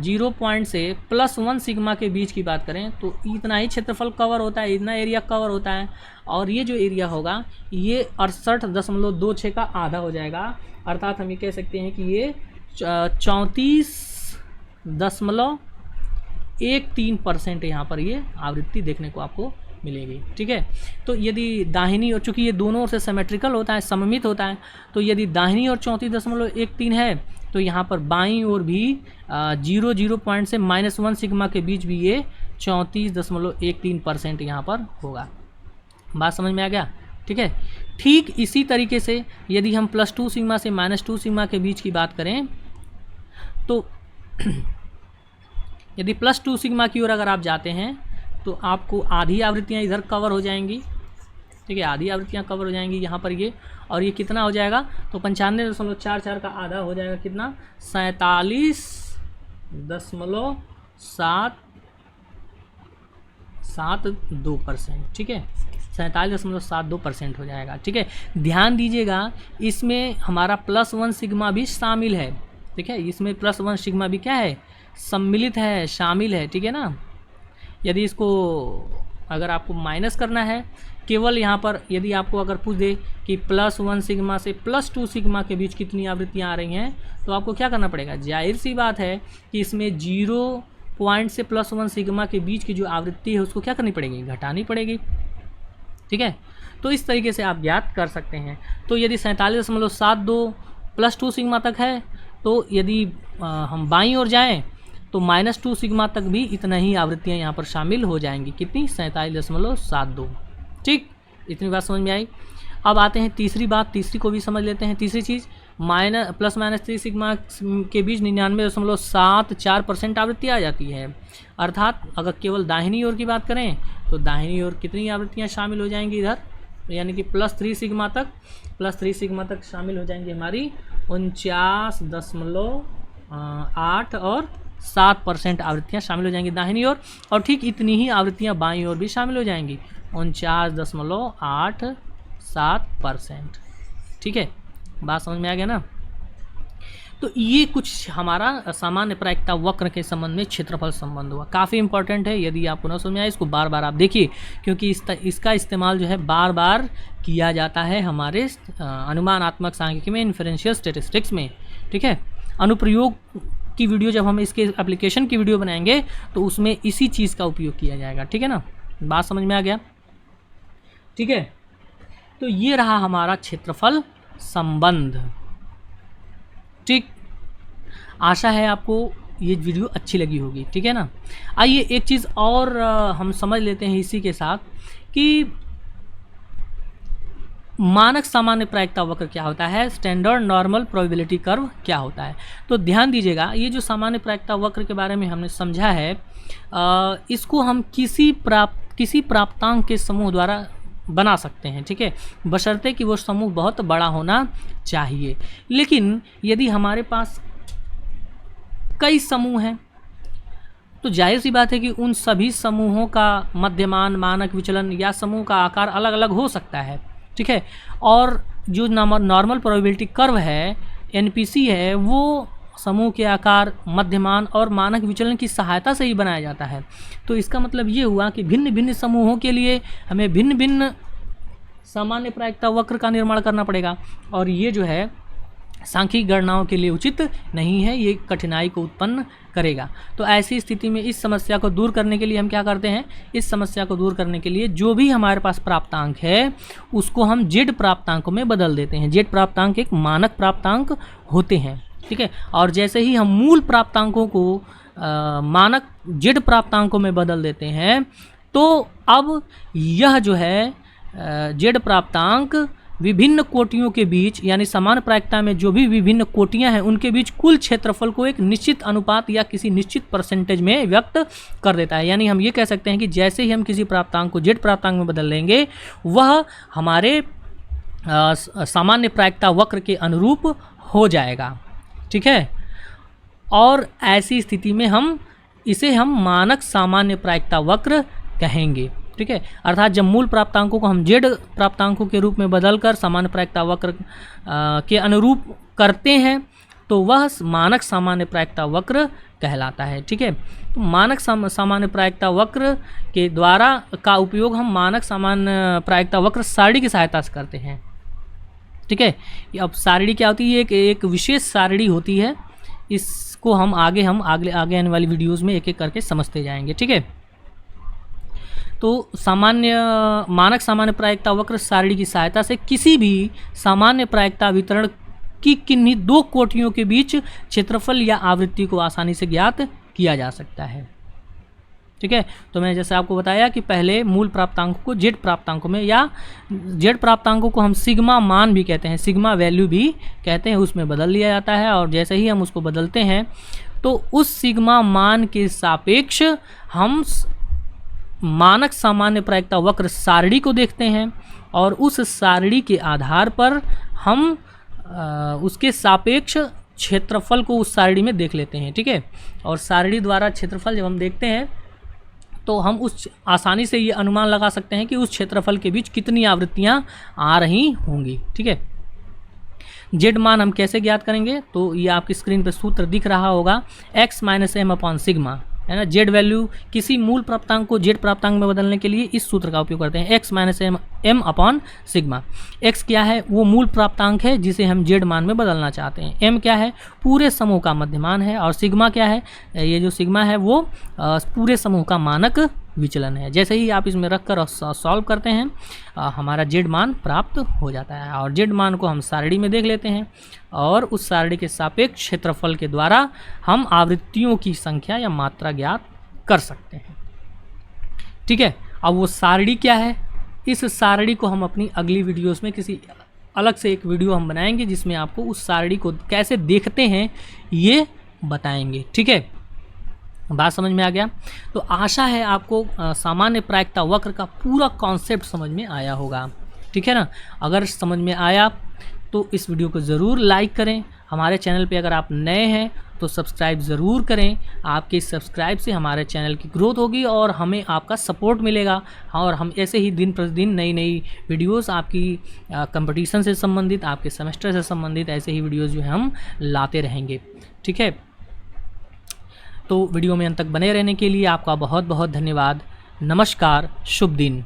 0 पॉइंट से +1 सिग्मा के बीच की बात करें तो इतना ही क्षेत्रफल कवर होता है, इतना एरिया कवर होता है। और ये जो एरिया होगा ये 68.26 का आधा हो जाएगा। अर्थात हम ये कह सकते हैं कि ये 34.13% यहाँ पर ये आवृत्ति देखने को आपको मिलेगी। ठीक है, तो यदि दाहिनी और, चूँकि ये दोनों ओर से सिमेट्रिकल होता है, सममित होता है, तो यदि दाहिनी ओर 34.13 है तो यहाँ पर बाईं ओर भी 0 पॉइंट से -1 सिग्मा के बीच भी ये 34.13% यहाँ पर होगा। बात समझ में आ गया। ठीक है, ठीक इसी तरीके से यदि हम +2 सिग्मा से -2 सिग्मा के बीच की बात करें तो यदि +2 सिग्मा की ओर अगर आप जाते हैं तो आपको आधी आवृत्तियाँ इधर कवर हो जाएंगी। ठीक है, आधी आवृत्तियाँ कवर हो जाएंगी यहाँ पर ये, और ये कितना हो जाएगा तो 95.44 का आधा हो जाएगा कितना, 47.72%। ठीक है, 47.72% हो जाएगा। ठीक है, ध्यान दीजिएगा इसमें हमारा +1 सिग्मा भी शामिल है। ठीक है, इसमें +1 सिग्मा भी क्या है, सम्मिलित है, शामिल है। ठीक है ना, यदि इसको अगर आपको माइनस करना है, केवल यहाँ पर यदि आपको अगर पूछ दे कि +1 सिग्मा से +2 सिग्मा के बीच कितनी आवृत्तियाँ आ रही हैं तो आपको क्या करना पड़ेगा, जाहिर सी बात है कि इसमें 0 पॉइंट से +1 सिग्मा के बीच की जो आवृत्ति है उसको क्या करनी पड़ेगी, घटानी पड़ेगी। ठीक है, तो इस तरीके से आप ज्ञात कर सकते हैं। तो यदि 47.72 +2 सिग्मा तक है तो यदि हम बाईं ओर जाएँ तो -2 सिग्मा तक भी इतना ही आवृत्तियाँ यहाँ पर शामिल हो जाएंगी। कितनी, 47.72। ठीक, इतनी बात समझ में आई। अब आते हैं तीसरी बात, तीसरी को भी समझ लेते हैं। तीसरी चीज़ +-3 सिग्मा के बीच 99.74% आवृत्ति आ जाती है। अर्थात अगर केवल दाहिनी ओर की बात करें तो दाहिनी ओर कितनी आवृत्तियाँ शामिल हो जाएंगी इधर, यानी कि +3 सिग्मा तक शामिल हो जाएंगी हमारी 49.8 और 7% आवृत्तियाँ शामिल हो जाएंगी दाहिनी ओर, और ठीक इतनी ही आवृत्तियाँ बाईं ओर भी शामिल हो जाएंगी 49.87%। ठीक है, बात समझ में आ गया ना। तो ये कुछ हमारा सामान्य प्रायिकता वक्र के संबंध में क्षेत्रफल संबंध हुआ, काफ़ी इंपॉर्टेंट है। यदि आपको न समझ में आए इसको बार बार आप देखिए, क्योंकि इसका इस्तेमाल जो है बार बार किया जाता है हमारे अनुमानात्मक सांख्यिकी में, इन्फरेंशियल स्टैटिस्टिक्स में। ठीक है, अनुप्रयोग की वीडियो जब हम इसके एप्लीकेशन की वीडियो बनाएंगे तो उसमें इसी चीज़ का उपयोग किया जाएगा। ठीक है ना, बात समझ में आ गया। ठीक है, तो ये रहा हमारा क्षेत्रफल संबंध। ठीक, आशा है आपको ये वीडियो अच्छी लगी होगी। ठीक है ना, आइए एक चीज़ और हम समझ लेते हैं इसी के साथ कि मानक सामान्य प्रायिकता वक्र क्या होता है, स्टैंडर्ड नॉर्मल प्रोबेबिलिटी कर्व क्या होता है। तो ध्यान दीजिएगा, ये जो सामान्य प्रायिकता वक्र के बारे में हमने समझा है, इसको हम किसी प्राप्तांक के समूह द्वारा बना सकते हैं। ठीक है, बशर्ते कि वो समूह बहुत बड़ा होना चाहिए। लेकिन यदि हमारे पास कई समूह हैं तो जाहिर सी बात है कि उन सभी समूहों का मध्यमान, मानक विचलन या समूह का आकार अलग अलग हो सकता है, ठीक है। और जो नॉर्मल प्रोबेबिलिटी कर्व है, एनपीसी है, वो समूह के आकार, मध्यमान और मानक विचलन की सहायता से ही बनाया जाता है। तो इसका मतलब ये हुआ कि भिन्न भिन्न समूहों के लिए हमें भिन्न भिन्न सामान्य प्रायिकता वक्र का निर्माण करना पड़ेगा, और ये जो है सांख्यिक गणनाओं के लिए उचित नहीं है, ये कठिनाई को उत्पन्न करेगा। तो ऐसी स्थिति में इस समस्या को दूर करने के लिए हम क्या करते हैं, इस समस्या को दूर करने के लिए जो भी हमारे पास प्राप्तांक है उसको हम जेड प्राप्तांकों में बदल देते हैं। जेड प्राप्तांक एक मानक प्राप्तांक होते हैं, ठीक है। और जैसे ही हम मूल प्राप्तांकों को मानक जेड प्राप्तांकों में बदल देते हैं, तो अब यह जो है जेड प्राप्तांक विभिन्न कोटियों के बीच, यानी समान प्रायिकता में जो भी विभिन्न कोटियां हैं उनके बीच कुल क्षेत्रफल को एक निश्चित अनुपात या किसी निश्चित परसेंटेज में व्यक्त कर देता है। यानी हम ये कह सकते हैं कि जैसे ही हम किसी प्राप्तांक को जेड प्राप्तांक में बदल लेंगे, वह हमारे सामान्य प्रायिकता वक्र के अनुरूप हो जाएगा, ठीक है। और ऐसी स्थिति में हम इसे मानक सामान्य प्रायिकता वक्र कहेंगे, ठीक है। अर्थात जब मूल प्राप्तांकों को हम जेड प्राप्तांकों के रूप में बदलकर सामान्य प्रायिकता वक्र के अनुरूप करते हैं, तो वह मानक सामान्य प्रायिकता वक्र कहलाता है, ठीक है। तो मानक सामान्य प्रायिकता वक्र के द्वारा का उपयोग हम मानक सामान्य प्रायिकता वक्र सारणी की सहायता से करते हैं, ठीक है। अब सारणी क्या होती है, एक विशेष सारणी होती है। इसको हम आगे आने वाली वीडियोज़ में एक एक करके समझते जाएंगे, ठीक है। तो मानक सामान्य प्रायिकता वक्र सारणी की सहायता से किसी भी सामान्य प्रायिकता वितरण की किन्हीं दो कोटियों के बीच क्षेत्रफल या आवृत्ति को आसानी से ज्ञात किया जा सकता है, ठीक है। तो मैंने जैसे आपको बताया कि पहले मूल प्राप्तांकों को जेड प्राप्तांकों में, या जेड प्राप्तांकों को हम सिग्मा मान भी कहते हैं, सिग्मा वैल्यू भी कहते हैं, उसमें बदल लिया जाता है। और जैसे ही हम उसको बदलते हैं तो उस सिग्मा मान के सापेक्ष हम मानक सामान्य प्रायिकता वक्र सारणी को देखते हैं, और उस सारणी के आधार पर हम उसके सापेक्ष क्षेत्रफल को उस सारणी में देख लेते हैं, ठीक है। और सारणी द्वारा क्षेत्रफल जब हम देखते हैं तो हम उस आसानी से ये अनुमान लगा सकते हैं कि उस क्षेत्रफल के बीच कितनी आवृत्तियां आ रही होंगी, ठीक है। जेड मान हम कैसे ज्ञात करेंगे, तो ये आपकी स्क्रीन पर सूत्र दिख रहा होगा, x minus M upon sigma, है ना। जेड वैल्यू किसी मूल प्राप्तांक को जेड प्राप्तांक में बदलने के लिए इस सूत्र का उपयोग करते हैं, x minus M upon sigma. x क्या है, वो मूल प्राप्तांक है जिसे हम जेड मान में बदलना चाहते हैं। m क्या है, पूरे समूह का मध्यमान है। और सिग्मा क्या है, ये जो सिग्मा है वो पूरे समूह का मानक विचलन है। जैसे ही आप इसमें रखकर सॉल्व करते हैं, हमारा जेड मान प्राप्त हो जाता है। और जेड मान को हम सारणी में देख लेते हैं, और उस सारणी के सापेक्ष क्षेत्रफल के द्वारा हम आवृत्तियों की संख्या या मात्रा ज्ञात कर सकते हैं, ठीक है। अब वो सारणी क्या है, इस सारणी को हम अपनी अगली वीडियोस में किसी अलग से एक वीडियो हम बनाएंगे जिसमें आपको उस सारणी को कैसे देखते हैं ये बताएंगे, ठीक है। बात समझ में आ गया। तो आशा है आपको सामान्य प्रायिकता वक्र का पूरा कॉन्सेप्ट समझ में आया होगा, ठीक है ना। अगर समझ में आया तो इस वीडियो को ज़रूर लाइक करें। हमारे चैनल पे अगर आप नए हैं तो सब्सक्राइब ज़रूर करें। आपके सब्सक्राइब से हमारे चैनल की ग्रोथ होगी और हमें आपका सपोर्ट मिलेगा, और हम ऐसे ही दिन प्रतिदिन नई नई वीडियोस आपकी कंपटीशन से संबंधित, आपके सेमेस्टर से संबंधित ऐसे ही वीडियोस जो है हम लाते रहेंगे, ठीक है। तो वीडियो में अंत तक बने रहने के लिए आपका बहुत बहुत धन्यवाद। नमस्कार, शुभ दिन।